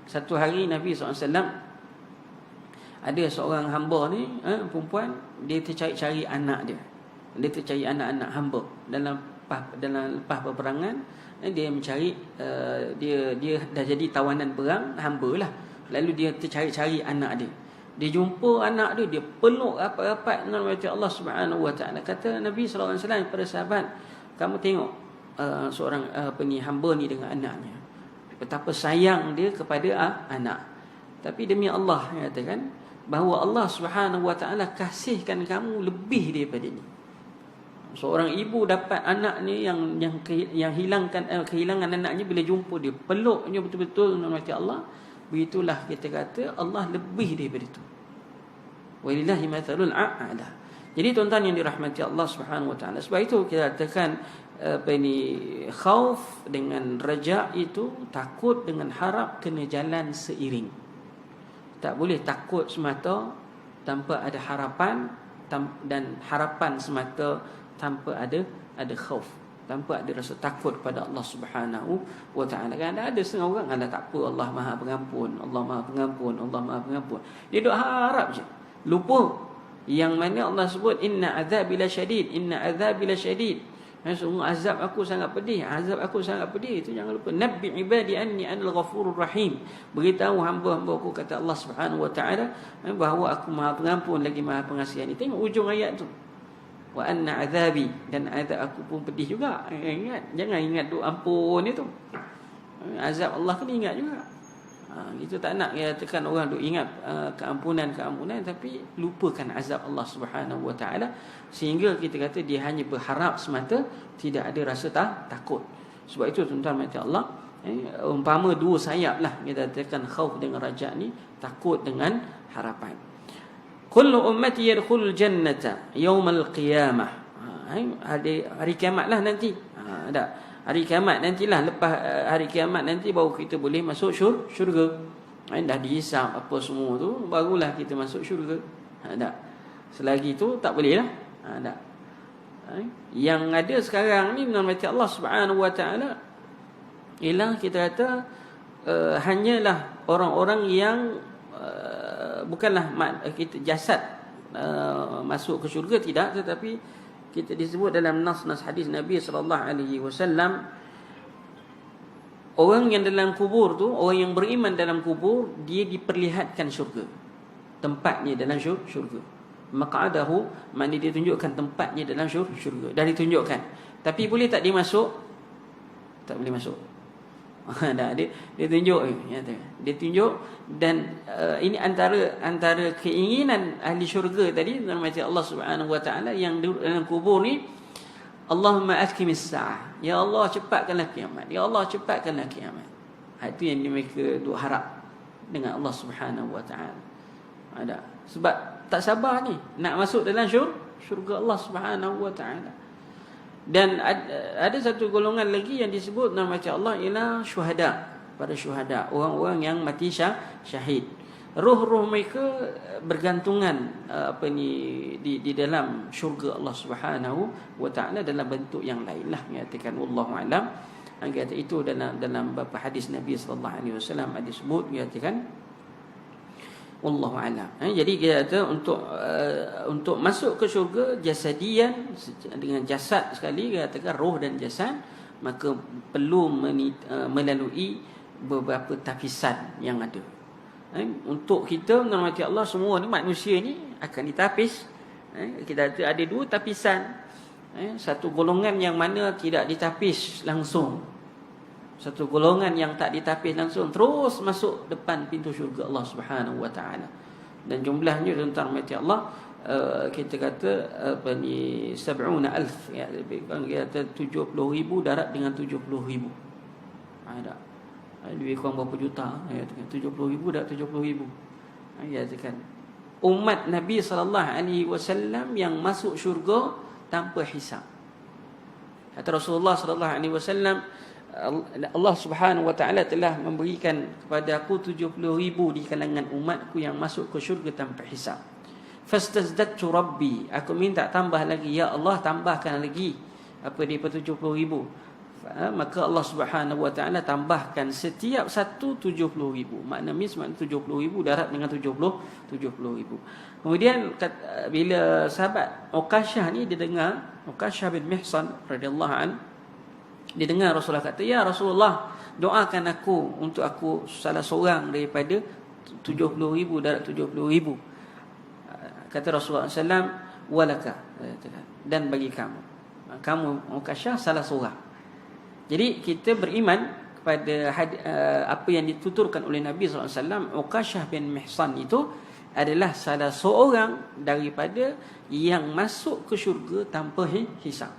Satu hari Nabi SAW, ada seorang hamba ni, perempuan, dia tercari-cari anak dia. Dia tercari anak-anak hamba dalam lepas peperangan. Dia mencari, dia dah jadi tawanan perang, hamba lah. Lalu dia tercari-cari anak dia. Dia jumpa anak dia, dia peluk rapat-rapat dengan Allah Subhanahu wa taala. Kata Nabi SAW kepada sahabat, kamu tengok seorang hamba ni dengan anaknya, betapa sayang dia kepada anak. Tapi demi Allah, katakan bahawa Allah Subhanahu wa taala kasihkan kamu lebih daripada ini. Seorang ibu dapat anak ni yang kehilangan anaknya, bila jumpa dia peluknya betul-betul dengan Allah. Begitulah kita kata Allah lebih daripada itu. Walillahi mathalul a'la. Jadi tuan-tuan yang dirahmati Allah Subhanahu wa taala, sebab itu kita katakan khauf dengan raja itu, takut dengan harap kena jalan seiring. Tak boleh takut semata tanpa ada harapan, dan harapan semata tanpa ada khauf, tanpa ada rasa takut pada Allah Subhanahu wa taala. Kan ada setengah orang, tak apa, Allah Maha Pengampun, Allah Maha Pengampun, Allah Maha Pengampun. Dia duk harap je. Lupa yang mana Allah sebut inna azabi lasyadid, inna azabi lasyadid. Sungguh azab aku sangat pedih, azab aku sangat pedih. Itu jangan lupa. Nabbi ibadi anni anal ghafurur rahim. Beritahu hamba-hamba aku, kata Allah Subhanahu wa taala, bahawa aku Maha Pengampun lagi Maha Pengasihani. Tengok ujung ayat tu. Wa anna azabi, dan azab aku pun pedih juga. Ingat, jangan ingat duk ampun itu. Azab Allah kena ingat juga. Itu tak nak katakan orang duk ingat keampunan, tapi lupakan azab Allah Subhanahu wa taala, sehingga kita kata dia hanya berharap semata, tidak ada rasa takut. Sebab itu tuan-tuan mati Allah, umpama dua sayap lah kita katakan khauf dengan raja ni, takut dengan harapan. Kullu ummati yadkhulul jannata yaumal qiyamah. Hari kiamat lah nanti. Ada hari kiamat nantilah, lepas hari kiamat nanti baru kita boleh masuk syurga. Dah dihisap apa semua tu, barulah kita masuk syurga. Tak. Selagi tu tak boleh lah. Tak. Yang ada sekarang ni menurut Allah Subhanahu wa taala ialah kita kata hanyalah orang-orang yang bukanlah kita jasad masuk ke syurga, tidak, tetapi kita disebut dalam nas hadis Nabi sallallahu alaihi wasallam, orang yang dalam kubur tu, orang yang beriman dalam kubur, dia diperlihatkan syurga, tempatnya dalam syurga. Maq'adahu, maknanya dia tunjukkan tempatnya dalam syurga. Dah ditunjukkan. Tapi boleh tak dia masuk? Tak boleh masuk. Dah dia tunjuk, dia tunjuk. Dan ini antara keinginan ahli syurga tadi, macam Allah Subhanahu wa taala yang dalam kubur ni, Allahumma atqimis sa'ah, ya Allah cepatkanlah kiamat, ya Allah cepatkanlah kiamat. Itu yang mereka duk harap dengan Allah Subhanahu wa taala. Ada sebab tak sabar ni nak masuk dalam syurga Allah Subhanahu wa taala. Dan ada satu golongan lagi yang disebut nama Allah ialah syuhada, para syuhada, orang-orang yang mati syahid. Roh-roh mereka bergantungan di dalam syurga Allah Subhanahu wa taala dalam bentuk yang lain lah, mengatakan wallahu alam. Kata itu dalam beberapa hadis Nabi sallallahu alaihi wasallam ada sebut, mengatakan wallahu alam. Jadi dia kata untuk masuk ke syurga jasadian, dengan jasad sekali, dia katakan roh dan jasad, maka perlu melalui beberapa tapisan yang ada. Untuk kita menghormati Allah, semua ni manusia ni akan ditapis. Kita ada dua tapisan. Satu golongan yang mana tidak ditapis langsung, satu golongan yang tak ditapis langsung, terus masuk depan pintu syurga Allah Subhanahu wa taala. Dan jumlahnya tentang mati Allah, kita kata 70,000, ya, kita kata 70,000 darat dengan 70,000. Ada lebih kurang berapa juta, ya, 70,000 darat 70,000. Ya, kan umat Nabi sallallahu alaihi wasallam yang masuk syurga tanpa hisab. Kata Rasulullah sallallahu alaihi wasallam, Allah Subhanahu wa taala telah memberikan kepada aku 70,000 di kalangan umatku yang masuk ke syurga tanpa hisab. Fastazdadtu rabbi, aku minta tambah lagi, ya Allah tambahkan lagi daripada 70,000. Maka Allah Subhanahu wa taala tambahkan setiap satu 70,000. Makna 70,000 darat dengan 70,000. Kemudian bila sahabat Uqashah ni dia dengar, Uqashah bin Mihsan radhiyallahu an, dia dengar Rasulullah kata, ya Rasulullah, doakan aku untuk aku salah seorang daripada 70,000 darat 70,000. Kata Rasulullah sallam, walaka, dan bagi kamu Uqashah salah seorang. Jadi kita beriman kepada apa yang dituturkan oleh Nabi SAW. Uqashah bin Mihsan itu adalah salah seorang daripada yang masuk ke syurga tanpa hisab,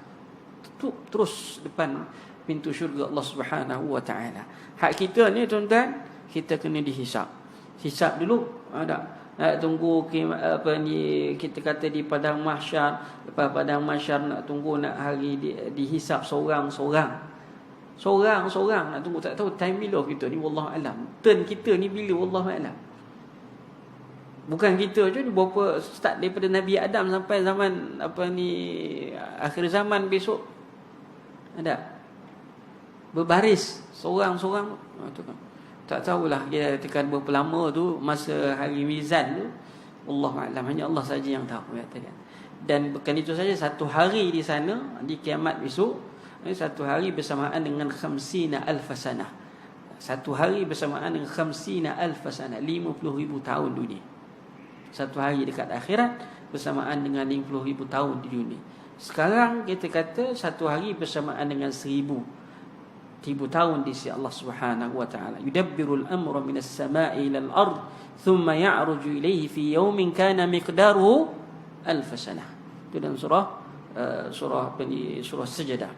terus depan pintu syurga Allah Subhanahu wa taala. Hak kita ni tuan-tuan, kita kena dihisab. Hisab dulu, ada nak tunggu kita kata di padang mahsyar. Lepas padang mahsyar nak tunggu nak hari dihisab seorang-seorang nak tunggu, tak tahu time bila kita ni, wallahu alam. Turn kita ni bila, wallahu alam. Bukan kita je ni, berapa start daripada Nabi Adam sampai zaman akhir zaman besok, ada berbaris seorang-seorang tu kan. Tak tahulah dia tekan berapa lama tu masa hari mizan tu, wallahu alam, hanya Allah saja yang tahu, katakan. Dan bukan itu saja, satu hari di sana di kiamat besok, satu hari bersamaan dengan 50,000 sanah. Satu hari bersamaan dengan 50,000 sanah, 50,000 tahun dunia. Satu hari dekat akhirat bersamaan dengan 50,000 tahun di dunia. Sekarang kita kata satu hari bersamaan dengan 1,000 tahun di sisi Allah Subhanahu wa taala. Yudabbirul amra minas sama'i ilal ard thumma ya'ruju ilayhi fi yawmin kana miqdaruhu 1,000 sanah. Itu dalam surah Sajdah.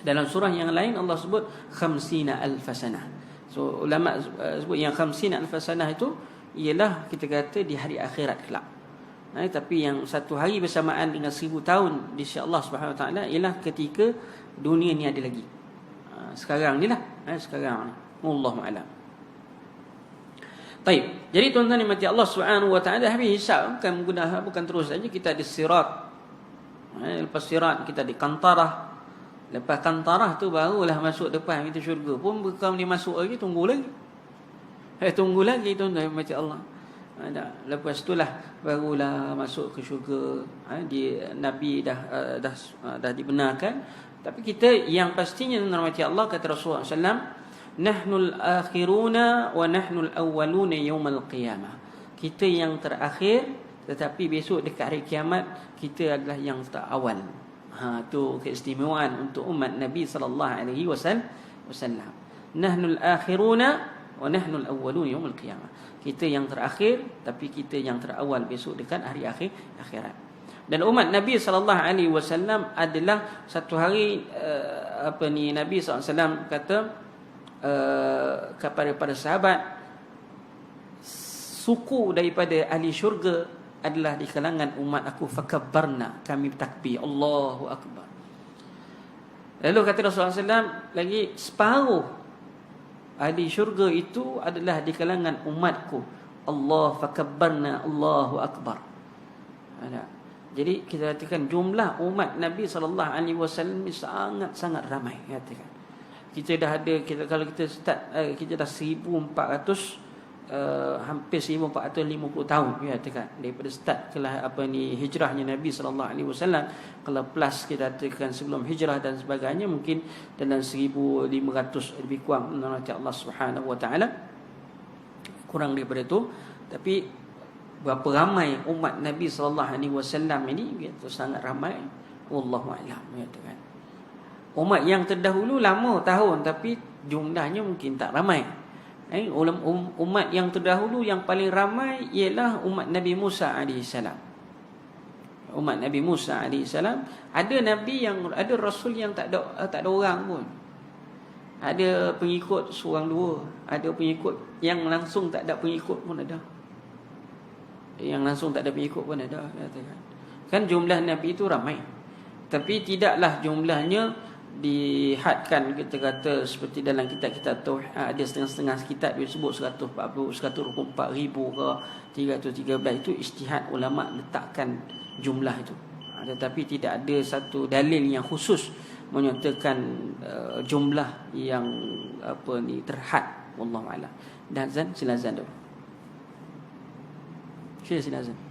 Dalam surah yang lain Allah sebut 50,000 sanah. So ulama sebut yang 50,000 sanah itu ialah kita kata di hari akhirat kelak. Tapi yang satu hari bersamaan dengan 1,000 tahun di sisi Allah Subhanahu wa taala ialah ketika dunia ni ada lagi. Sekarang ni lah, sekarang ni. Wallahu a'lam. Baik. Jadi tuan-tuan yang mati Allah Subhanahu wa taala, habis hisab bukan terus saja, kita ada sirat. Lepas sirat kita ada kantarah. Lepas kantarah tu barulah masuk depan kita syurga. Pun bukan dia masuk lagi, tunggu lagi. Tunggu lagi tuan-tuan mati Allah. Lepas itulah barulah masuk ke syurga. Nabi dah dibenarkan. Tapi kita yang pastinya tuan-tuan mati Allah, kata Rasulullah SAW, Nahnul akhiruna wa nahnul awwaluna yaumal qiyamah. Kita yang terakhir, tetapi besok dekat hari kiamat kita adalah yang terawal. Tu keistimewaan untuk umat Nabi sallallahu alaihi wasallam. Nahnul akhiruna wa nahnul awwaluna yaumal qiyamah. Kita yang terakhir tapi kita yang terawal besok dekat hari akhirat. Dan umat Nabi sallallahu alaihi wasallam adalah satu hari Nabi sallallahu alaihi wasallam kata kepada para sahabat, suku daripada ahli syurga adalah di kalangan umat aku, fakabbarna, kami takbir, Allahu akbar. Lalu kata Rasulullah SAW lagi, separuh ahli syurga itu adalah di kalangan umatku, Allah fakabbarna, Allahu akbar. Jadi kita katakan jumlah umat Nabi sallallahu alaihi wasallam sangat-sangat ramai, katakan. Kita dah ada, kalau kita start kita dah 1400 hampir 1450 tahun, katakan, daripada start hijrahnya Nabi sallallahu alaihi wasallam. Kalau plus kita katakan sebelum hijrah dan sebagainya, mungkin dalam 1500 lebih kurang menurut Allah Subhanahu wa taala, kurang daripada itu. Tapi berapa ramai umat Nabi sallallahu alaihi wasallam ini, itu sangat ramai, wallahu a'lam, katakan. Umat yang terdahulu lama tahun tapi jumlahnya mungkin tak ramai. Umat yang terdahulu yang paling ramai ialah umat Nabi Musa AS. Umat Nabi Musa AS, ada nabi yang, ada rasul yang tak ada orang pun. Ada pengikut seorang dua, ada pengikut yang langsung tak ada pengikut pun ada. Yang langsung tak ada pengikut pun ada, katakan. Kan jumlah nabi itu ramai. Tapi tidaklah jumlahnya dihadkan, kita kata seperti dalam kitab-kitab tauhid, ada setengah-setengah kitab disebut 124,000 ke 313, itu ijtihad ulama letakkan jumlah itu. Tetapi tidak ada satu dalil yang khusus menyatakan jumlah yang terhad, wallahu a'lam. Dan sila azan dulu. Sila azan.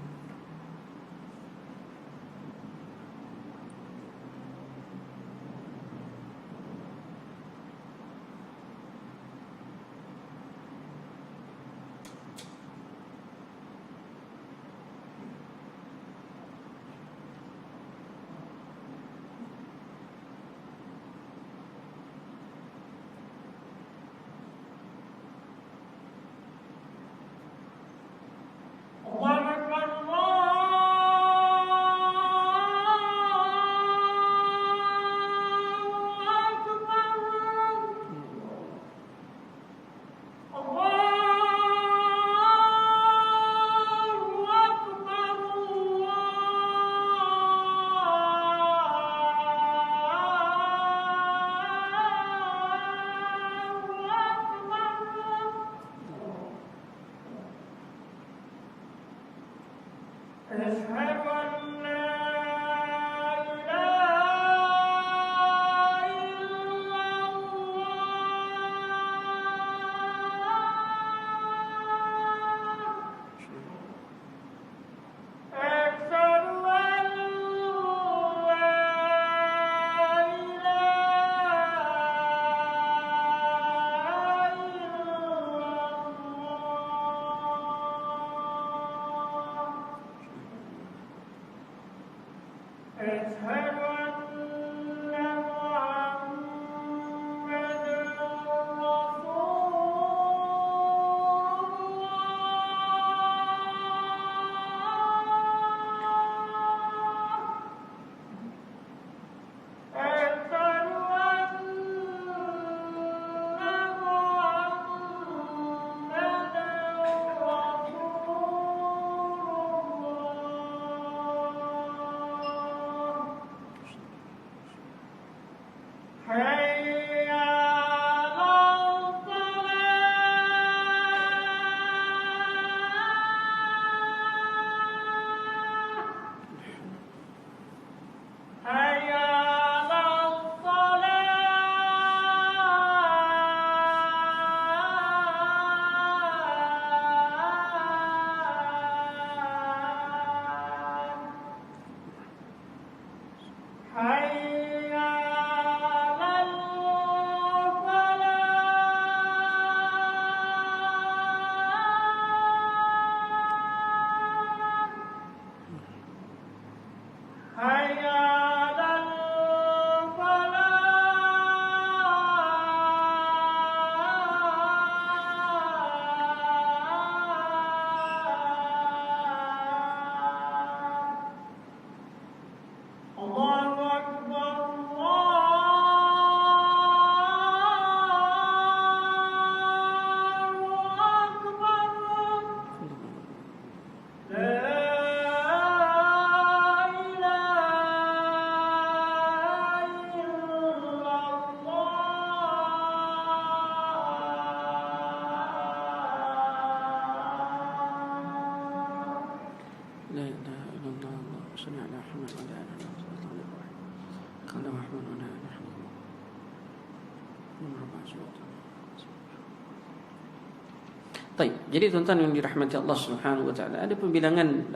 Baik, jadi tuan-tuan yang dirahmati Allah Subhanahu wa taala, ada pembilangan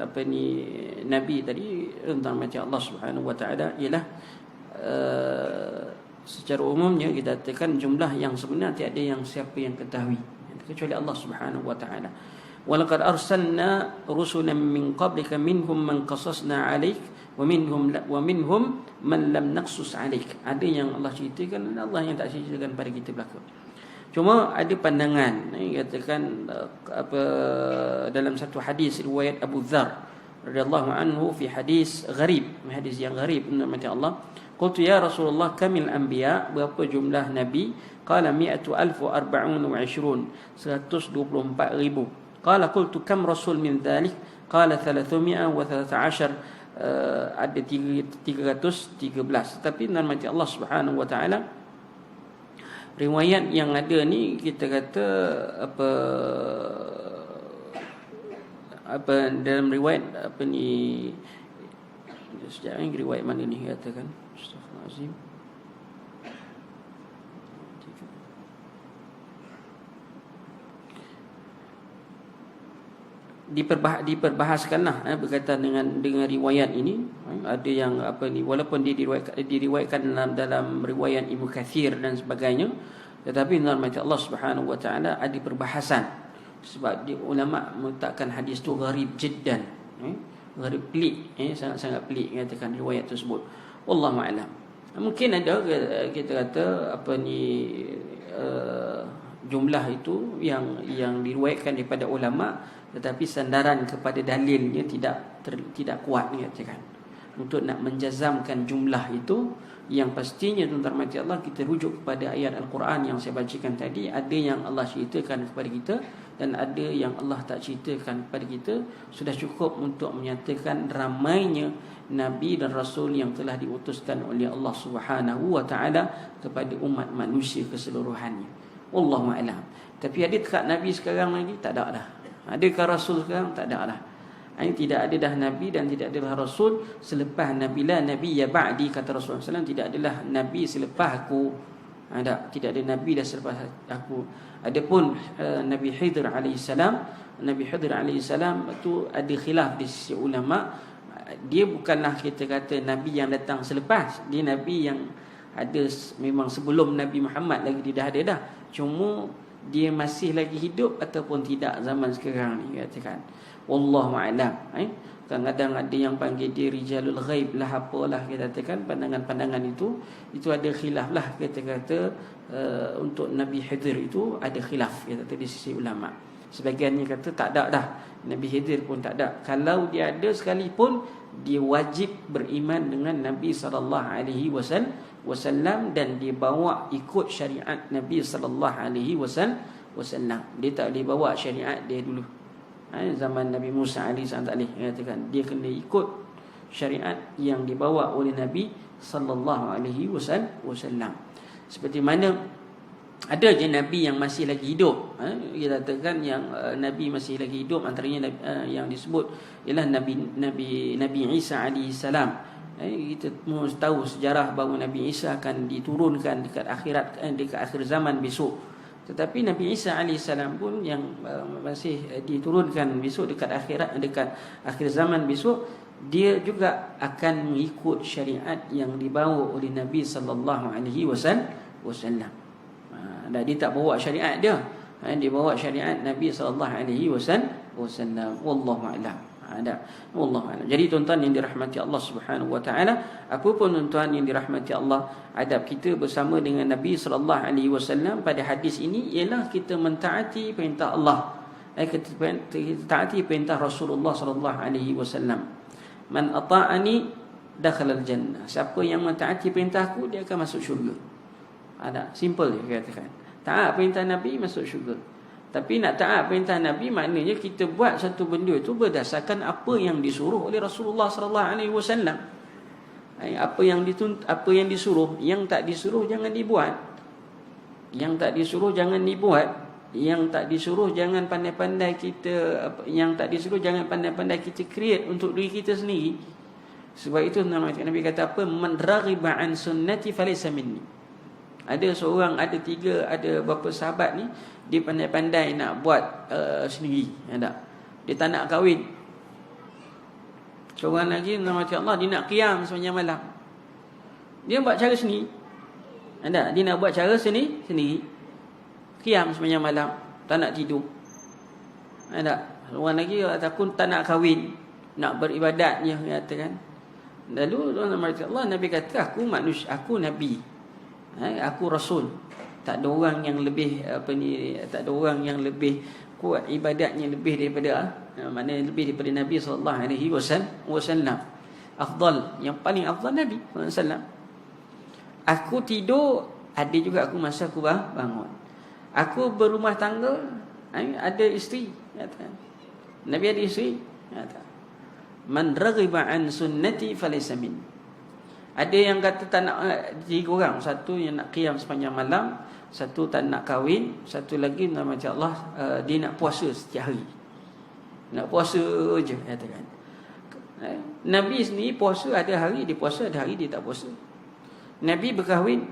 nabi tadi tentang rahmat Allah Subhanahu wa taala ialah secara umumnya kita katakan jumlah yang sebenar tiada yang siapa yang ketahui kecuali Allah Subhanahu wa taala. Walaqad arsalna rusulan min qablika minhum man qasasna 'alaik wa minhum man lam naqsus 'alaik. Ada yang Allah ceritakan, ada Allah yang tak ceritakan pada kita belaka. Cuma ada pandangan katakan dalam satu hadis riwayat Abu Dzar radhiyallahu anhu fi hadis gharib, hadis yang gharib menurut Allah. Qultu ya Rasulullah kamil anbiya, berapa jumlah nabi? Qala 124,124,000. Qala qultu kam rasul min dhalik? Qala 313, ada 313. Tapi menurut Allah Subhanahu wa taala riwayat yang ada ni kita kata apa dalam riwayat sejak ini riwayat mana ni katakan Astagfirullahalazim, diperbahaskanlah berkaitan dengan riwayat ini. Ada yang walaupun dia diriwayatkan dalam riwayat Ibnu Katsir dan sebagainya, tetapi menurut Allah Subhanahu wa taala ada perbahasan sebab ulama meletakkan hadis tu gharib jiddan, gharib pelik, sangat-sangat pelik katakan riwayat tersebut. Wallahu a'lam. Mungkin ada kita kata jumlah itu yang diriwayatkan daripada ulama, tetapi sandaran kepada dalilnya tidak kuat katakan. Untuk nak menjazamkan jumlah itu, yang pastinya tuan-tuan mati Allah, kita rujuk kepada ayat Al-Quran yang saya bacakan tadi. Ada yang Allah ceritakan kepada kita dan ada yang Allah tak ceritakan kepada kita. Sudah cukup untuk menyatakan ramainya Nabi dan Rasul yang telah diutuskan oleh Allah Subhanahu wa ta'ala kepada umat manusia keseluruhannya. Wallahu a'lam. Tapi ada dekat Nabi sekarang lagi? Tak ada dah. Adakah Rasul sekarang? Tak ada dah. Tidak ada dah Nabi dan tidak ada dah Rasul selepas Nabi. La Nabi ya ba'di, kata Rasulullah SAW. Tidak adalah Nabi selepas aku. Tidak ada Nabi dah selepas aku. Adapun Nabi Khidir alaihissalam, Nabi Khidir alaihissalam itu ada khilaf di sisi ulama. Dia bukanlah kita kata Nabi yang datang selepas. Dia Nabi yang ada memang sebelum Nabi Muhammad lagi, dia dah ada dah. Cuma dia masih lagi hidup ataupun tidak zaman sekarang ni katakan. Wallahu a'lam. Kadang-kadang ada yang panggil dia rijalul ghaib lah, apalah kita katakan. Pandangan-pandangan itu ada khilaf lah kita kata. Untuk Nabi Khidir itu ada khilaf kita kata di sisi ulama. Sebagiannya kata tak ada dah, Nabi Khidir pun tak ada. Kalau dia ada sekalipun, dia wajib beriman dengan Nabi SAW dan dia bawa ikut syariat Nabi SAW. Dia tak boleh bawa syariat dia dulu. Zaman Nabi Musa AS tak boleh katakan. Dia kena ikut syariat yang dibawa oleh Nabi SAW. Seperti mana ada je Nabi yang masih lagi hidup. Kita katakan yang Nabi masih lagi hidup, antaranya yang disebut ialah Nabi Isa AS. Kita semua tahu sejarah bahawa Nabi Isa akan diturunkan dekat akhir zaman besok. Tetapi Nabi Isa AS pun yang masih diturunkan besok dekat akhir zaman besok, dia juga akan mengikut syariat yang dibawa oleh Nabi SAW. Dia tak bawa syariat dia, dia bawa syariat Nabi SAW. Wallahu a'lam. Wallahu a'lam. Jadi tuan-tuan yang dirahmati Allah Subhanahu wa taala, apapun tuan-tuan yang dirahmati Allah, adab kita bersama dengan Nabi SAW pada hadis ini ialah kita mentaati perintah Allah, kita taati perintah Rasulullah SAW. Man ata'ani dakhala al-jannah. Siapa yang mentaati perintahku, dia akan masuk syurga. Simple dia katakan. Taat perintah Nabi masuk syurga. Tapi nak taat perintah Nabi maknanya kita buat satu benda itu berdasarkan apa yang disuruh oleh Rasulullah SAW. Apa yang disuruh, yang tak disuruh jangan dibuat. Yang tak disuruh jangan dibuat. Yang tak disuruh jangan pandai-pandai kita create untuk diri kita sendiri. Sebab itu Nabi kata apa? Man raghiba an sunnati falaysa minni. Ada seorang, ada beberapa sahabat ni, dia pandai-pandai nak buat sendiri. Dia tak nak kahwin. Seorang lagi nama Allah, dia nak qiyam sepanjang malam. Dia buat cara sendiri. Dia nak buat cara sendiri. Qiyam sepanjang malam, tak nak tidur. Seorang lagi ataupun tak nak kahwin, nak beribadat je, katakan. Lalu Allah, Nabi kata, aku manusia, aku Nabi, aku Rasul. Tak ada orang yang lebih tak ada orang yang lebih kuat ibadatnya lebih daripada maknanya lebih daripada Nabi sallallahu alaihi wasallam. Afdal, yang paling afdal Nabi sallallahu alaihi wasallam. Aku tidur, ada juga aku masa aku bangun. Aku berumah tangga, ada isteri, kata. Nabi ada isteri, kata. Man raghiba an sunnati falaysa minni. Ada yang kata tak nak, 3 orang, satu yang nak qiyam sepanjang malam, satu tak nak kahwin, satu lagi nama Allah, dia nak puasa setiap hari. Nak puasa je, katakan. Nabi sendiri puasa, ada hari dia puasa, ada hari dia tak puasa. Nabi berkahwin,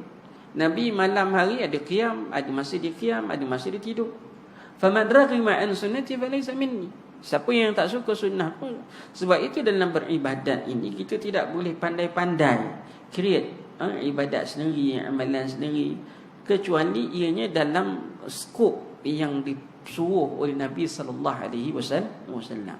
Nabi malam hari ada qiyam, ada masa dia qiyam, ada masa dia tidur. Faman raghiba an sunnati falaysa minni. Siapa yang tak suka sunnah pun. Sebab itu dalam beribadat ini kita tidak boleh pandai-pandai create ibadat sendiri, amalan sendiri, kecuali ianya dalam skop yang disuruh oleh Nabi sallallahu alaihi wasallam.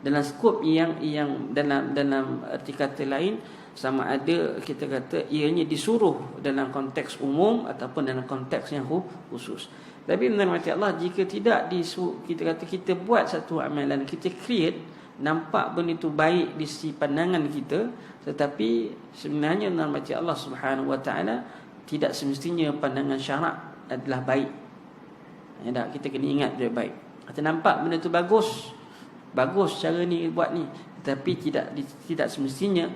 Dalam skop yang dalam arti kata lain, sama ada kita kata ianya disuruh dalam konteks umum ataupun dalam konteks yang khusus. Tapi menurut Allah, jika tidak kita kata kita buat satu amalan, kita create, nampak benda itu baik di sisi pandangan kita, tetapi sebenarnya menurut Allah Subhanahu wa taala tidak semestinya pandangan syarak adalah baik. Kita kena ingat dia baik. Kita nampak benda itu bagus cara ni buat ni, tetapi tidak semestinya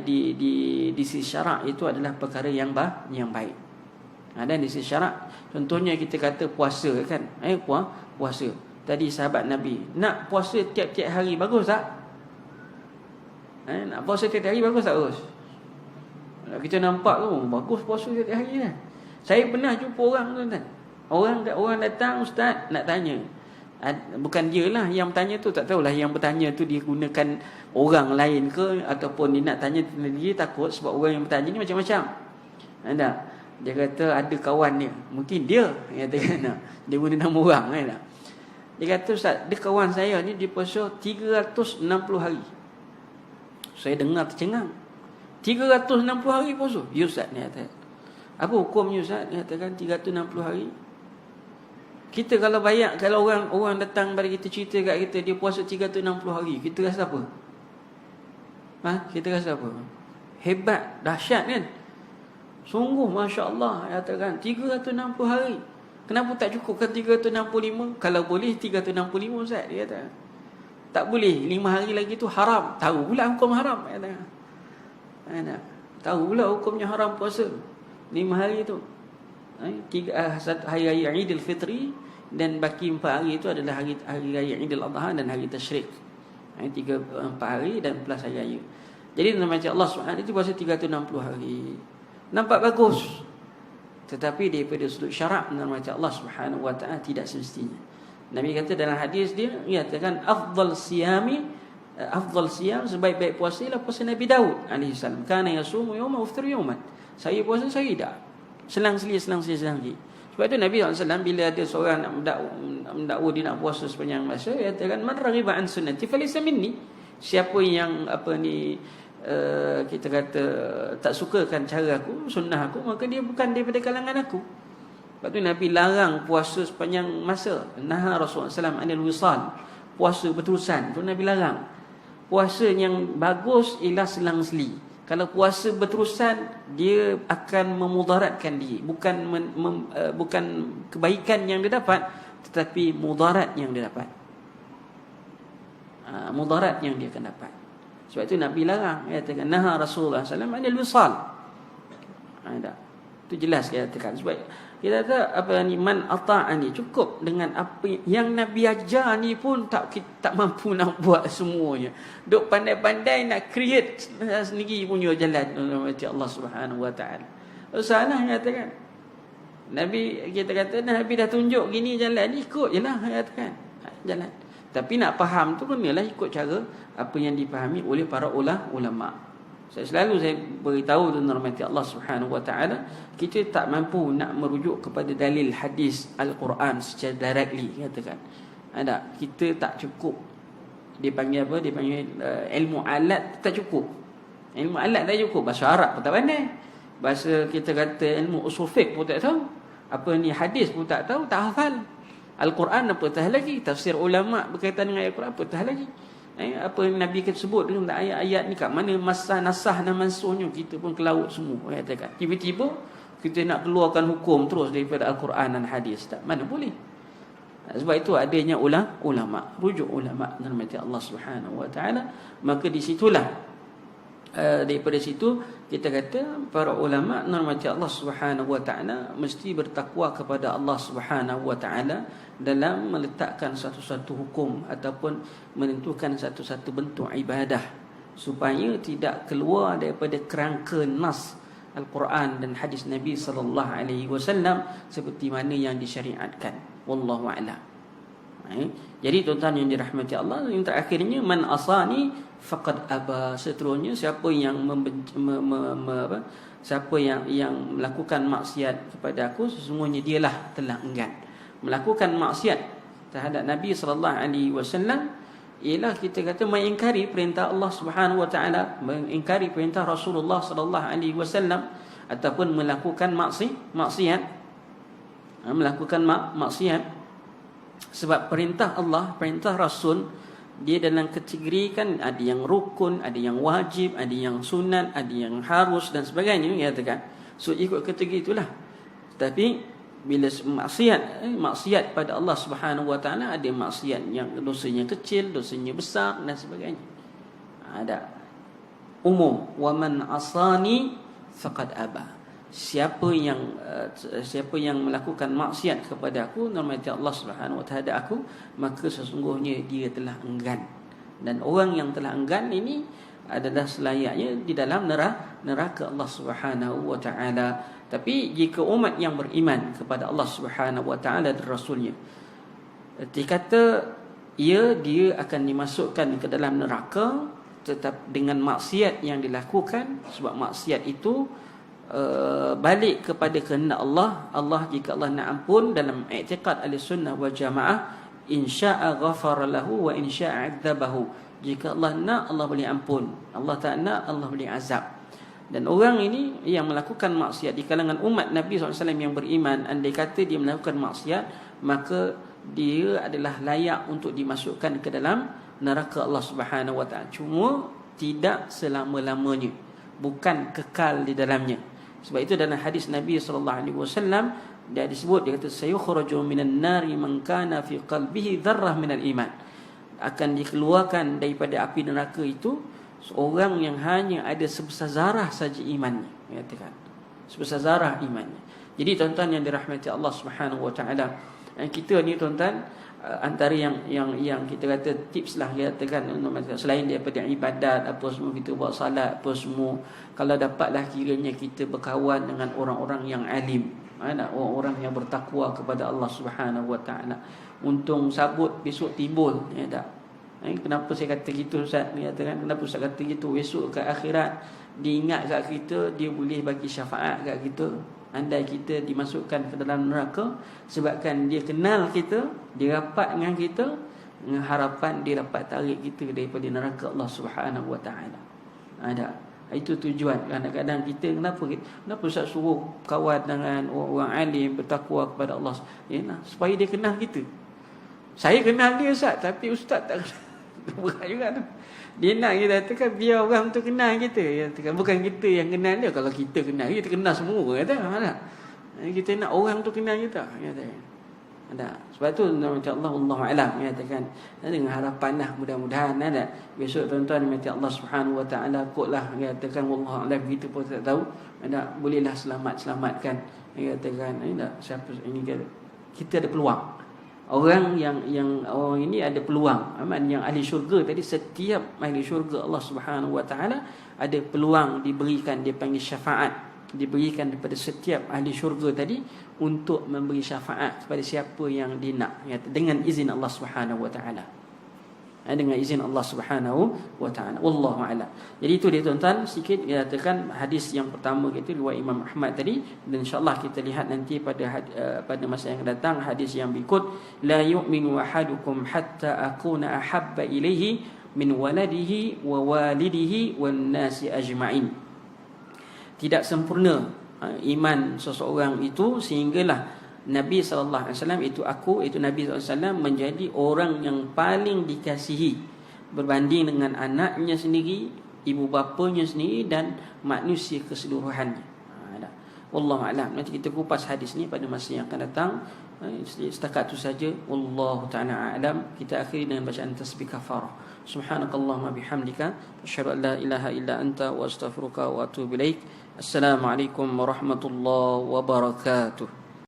di sisi syarak itu adalah perkara yang baik. Dan di sisi syarak, contohnya kita kata puasa kan, puasa. Tadi sahabat Nabi nak puasa tiap-tiap hari, bagus tak? Nak puasa tiap-tiap hari bagus tak, Ros? Kita nampak bagus puasa tiap-tiap hari kan. Saya pernah jumpa orang tuan-tuan. Orang datang, ustaz nak tanya. Bukan dia lah yang bertanya tu, tak tahulah yang bertanya tu dia gunakan orang lain ke, ataupun dia nak tanya dia takut sebab orang yang bertanya ni macam-macam. Dia kata ada kawan dia, mungkin dia kata, dia guna nama orang kan. Dia kata, ustaz, dia kawan saya ni dia puasa 360 hari. Saya dengar tercengang. 360 hari puasa. Ya ustaz, ni kata. Apa hukumnya ustaz? Dia katakan 360 hari. Kita kalau orang datang pada kita, cerita kat kita dia puasa 360 hari, kita rasa apa? Kita rasa apa? Hebat, dahsyat kan? Sungguh masya-Allah, katakan 360 hari. Kenapa tak cukupkan 365? Kalau boleh 365 ustaz, dia kata. Tak boleh 5 hari lagi tu haram. Tahu pula hukum haram, kata. Tahu pula hukumnya haram puasa 5 hari tu. Hari raya Idul Fitri dan baki 4 hari itu adalah hari raya Idul Adha dan hari tasyrik. 3-4 hari dan plus hari raya. Jadi macam Allah Subhanahu itu puasa 360 hari. Nampak bagus, tetapi daripada sudut syarak macam Allah Subhanahu wa taala tidak semestinya. Nabi kata dalam hadis dia katakan afdal siyam sebaik-baik puasa ialah puasa Nabi Daud alaihi salam. Kana yasumu yawma wa yaftiru yawman. Saya puasa saya tak selang-seli. Sebab itu Nabi SAW bila ada seorang nak mendakwa dia nak puasa sepanjang masa, dia katakan man raghiba an sunnati falaysa minni. Siapa yang kita kata tak sukakan cara aku, sunnah aku, maka dia bukan daripada kalangan aku. Sebab tu Nabi larang puasa sepanjang masa. Naha Rasulullah SAW anil wisal, puasa berterusan. Tu Nabi larang. Puasa yang bagus ialah selang-seli. Kalau puasa berterusan, dia akan memudaratkan dia. Bukan kebaikan yang dia dapat, tetapi mudarat yang dia dapat. Mudarat yang dia akan dapat. Sebab itu Nabi larang. Dia katakan naha Rasulullah SAW anil wisal. Itu jelas dia katakan. Sebab Kita kata apa ni, man ata'ani, cukup dengan apa yang Nabi ajar ni pun tak mampu nak buat semuanya. Duk pandai-pandai nak create sendiri punya jalan macam Allah Subhanahu Wa Taala. Salah katakan. Nabi, kita kata Nabi dah tunjuk gini jalan ni, ikut jelah katakan. Jalan. Tapi nak faham tu kenalah ikut cara apa yang dipahami oleh para ulama. Saya beritahu tentang rahmat Allah Subhanahu Wa Taala, kita tak mampu nak merujuk kepada dalil hadis Al-Quran secara directly katakan. Ada, kita tak cukup. Dia panggil apa? Dia panggil ilmu alat tak cukup. Ilmu alat tak cukup. Bahasa Arab pun tak pandai. Bahasa kita kata ilmu usul fiqh pun tak tahu. Apa ni hadis pun tak tahu, tak hafal. Al-Quran apatah lagi. Tafsir ulama berkaitan dengan Al-Quran apatah lagi. Apa yang Nabi sebut dalam ayat-ayat ni, kat mana masa nasah dan mansuhnya, kita pun ke laut semua katakan. Tiba-tiba kita nak keluarkan hukum terus daripada Al-Quran dan hadis, tak, mana boleh. Sebab itu adanya ulama, rujuk ulama dan rahmat Allah Subhanahu Wa Taala. Maka di situlah daripada situ kita kata para ulama rahmat Allah Subhanahu Wa Taala mesti bertakwa kepada Allah Subhanahu Wa Taala dalam meletakkan satu-satu hukum ataupun menentukan satu-satu bentuk ibadah supaya tidak keluar daripada kerangka nas Al-Quran dan hadis Nabi sallallahu alaihi wasallam seperti mana yang disyariatkan. Wallahu a'lam. Jadi tuan-tuan yang dirahmati Allah, yang terakhirnya man asani faqad aba. Seterusnya siapa yang siapa yang melakukan maksiat kepada aku, sesungguhnya dialah telah enggan. Melakukan maksiat terhadap Nabi sallallahu alaihi wasallam ialah kita kata mengingkari perintah Allah Subhanahu Wa Taala, mengingkari perintah Rasulullah sallallahu alaihi wasallam, ataupun melakukan maksiat, melakukan maksiat. Sebab perintah Allah, perintah Rasul, dia dalam kategori kan ada yang rukun, ada yang wajib, ada yang sunat, ada yang harus dan sebagainya katakan. So ikut kategori itulah. Tapi bila maksiat pada Allah Subhanahu Wa Taala, ada maksiat yang dosanya kecil, dosanya besar dan sebagainya. Ada umum, wa man asani faqad aba. Siapa yang melakukan maksiat kepada aku, normatif Allah Subhanahu Wa Taala aku, maka sesungguhnya dia telah enggan. Dan orang yang telah enggan ini adalah selayaknya di dalam neraka Allah Subhanahu Wa Taala. Tapi jika umat yang beriman kepada Allah Subhanahu Wa Taala dan Rasulnya, dikata dia akan dimasukkan ke dalam neraka tetap dengan maksiat yang dilakukan. Sebab maksiat itu balik kepada kehendak Allah. Allah jika Allah nak ampun, dalam i'tiqad Ahlussunnah wal Jamaah, insya'a ghafara lahu wa insya'a 'adzabahu. Jika Allah nak, Allah boleh ampun. Allah tak nak, Allah boleh azab. Dan orang ini yang melakukan maksiat di kalangan umat Nabi SAW yang beriman, andai kata dia melakukan maksiat, maka dia adalah layak untuk dimasukkan ke dalam neraka Allah Subhanahu Wa Taala. Cuma tidak selama-lamanya, bukan kekal di dalamnya. Sebab itu dalam hadis Nabi SAW dia disebut, dia kata sayukhraju minan nari man kana fi qalbihi dzarrah minal iman. Akan dikeluarkan daripada api neraka itu seorang yang hanya ada sebesar zarah saja imannya, katakan sebesar zarah imannya. Jadi tuan-tuan yang dirahmati Allah Subhanahu Wa Taala, kita ni tuan-tuan, antara yang kita kata tips lah katakan, selain daripada ibadat apa semua, kita buat salat apa semua, kalau dapatlah kiranya kita berkawan dengan orang-orang yang alim, orang-orang yang bertakwa kepada Allah Subhanahu Wa Taala. Untung sabut besok timbul, ya tak? Kenapa saya kata gitu Ustaz? Dia katakan, kenapa Ustaz kata gitu? Besok ke akhirat diingat kat kita, dia boleh bagi syafaat kat kita. Andai kita dimasukkan ke dalam neraka, sebabkan dia kenal kita, dia rapat dengan kita, dengan harapan dia dapat tarik kita daripada neraka Allah Subhanahu Wa Taala. Ada. Itu tujuan. Kadang-kadang kita kenapa Ustaz suruh kawan dengan orang alim bertakwa kepada Allah? Supaya dia kenal kita. Saya kenal dia Ustaz, tapi Ustaz tak kenal. Bukan juga tu. Dia nak kita katakan biar orang tu kenal kita. Katakan bukan kita yang kenal dia. Kalau kita kenal semua kata. Mana? Kita nak orang tu kenal kita. Kata. Ada. Sebab tu insya-Allah wallahu alam menyatakan dengan harapan lah mudah-mudahan ada besok tuan-tuan mati Allah Subhanahu wa taala kotlah menyatakan wallahu alam kita pun tak tahu ada bolehlah selamatkan menyatakan ada siapa ini kita ada peluang. Orang yang orang ini ada peluang. Aman yang ahli syurga tadi setiap ahli syurga Allah Subhanahu wa taala ada peluang diberikan dia panggil syafaat diberikan daripada setiap ahli syurga tadi untuk memberi syafaat kepada siapa yang dia nak dengan izin Allah Subhanahu wa taala. Dengan izin Allah Subhanahu wa taala. Wallahu a'lam. Jadi itu dia tuan-tuan sikit dikatakan hadis yang pertama iaitu riwayat Imam Ahmad tadi dan insya-Allah kita lihat nanti pada masa yang datang hadis yang berikut la yu'minu ahadukum hatta akuna ahabba ilaihi min waladihi wa walidihi wan nasi ajma'in. Tidak sempurna iman seseorang itu sehinggalah Nabi sallallahu alaihi wasallam itu Nabi sallallahu alaihi wasallam menjadi orang yang paling dikasihi berbanding dengan anaknya sendiri, ibu bapanya sendiri dan manusia keseluruhannya. Wallahu a'lam. Nanti kita kupas hadis ni pada masa yang akan datang. Setakat itu saja. Wallahu ta'ala a'lam. Kita akhiri dengan bacaan tasbih kafarah. Subhanakallahumma bihamdika asyhadu an la ilaha illa anta wa astaghfiruka wa atubu ilaik. Assalamualaikum warahmatullahi wabarakatuh.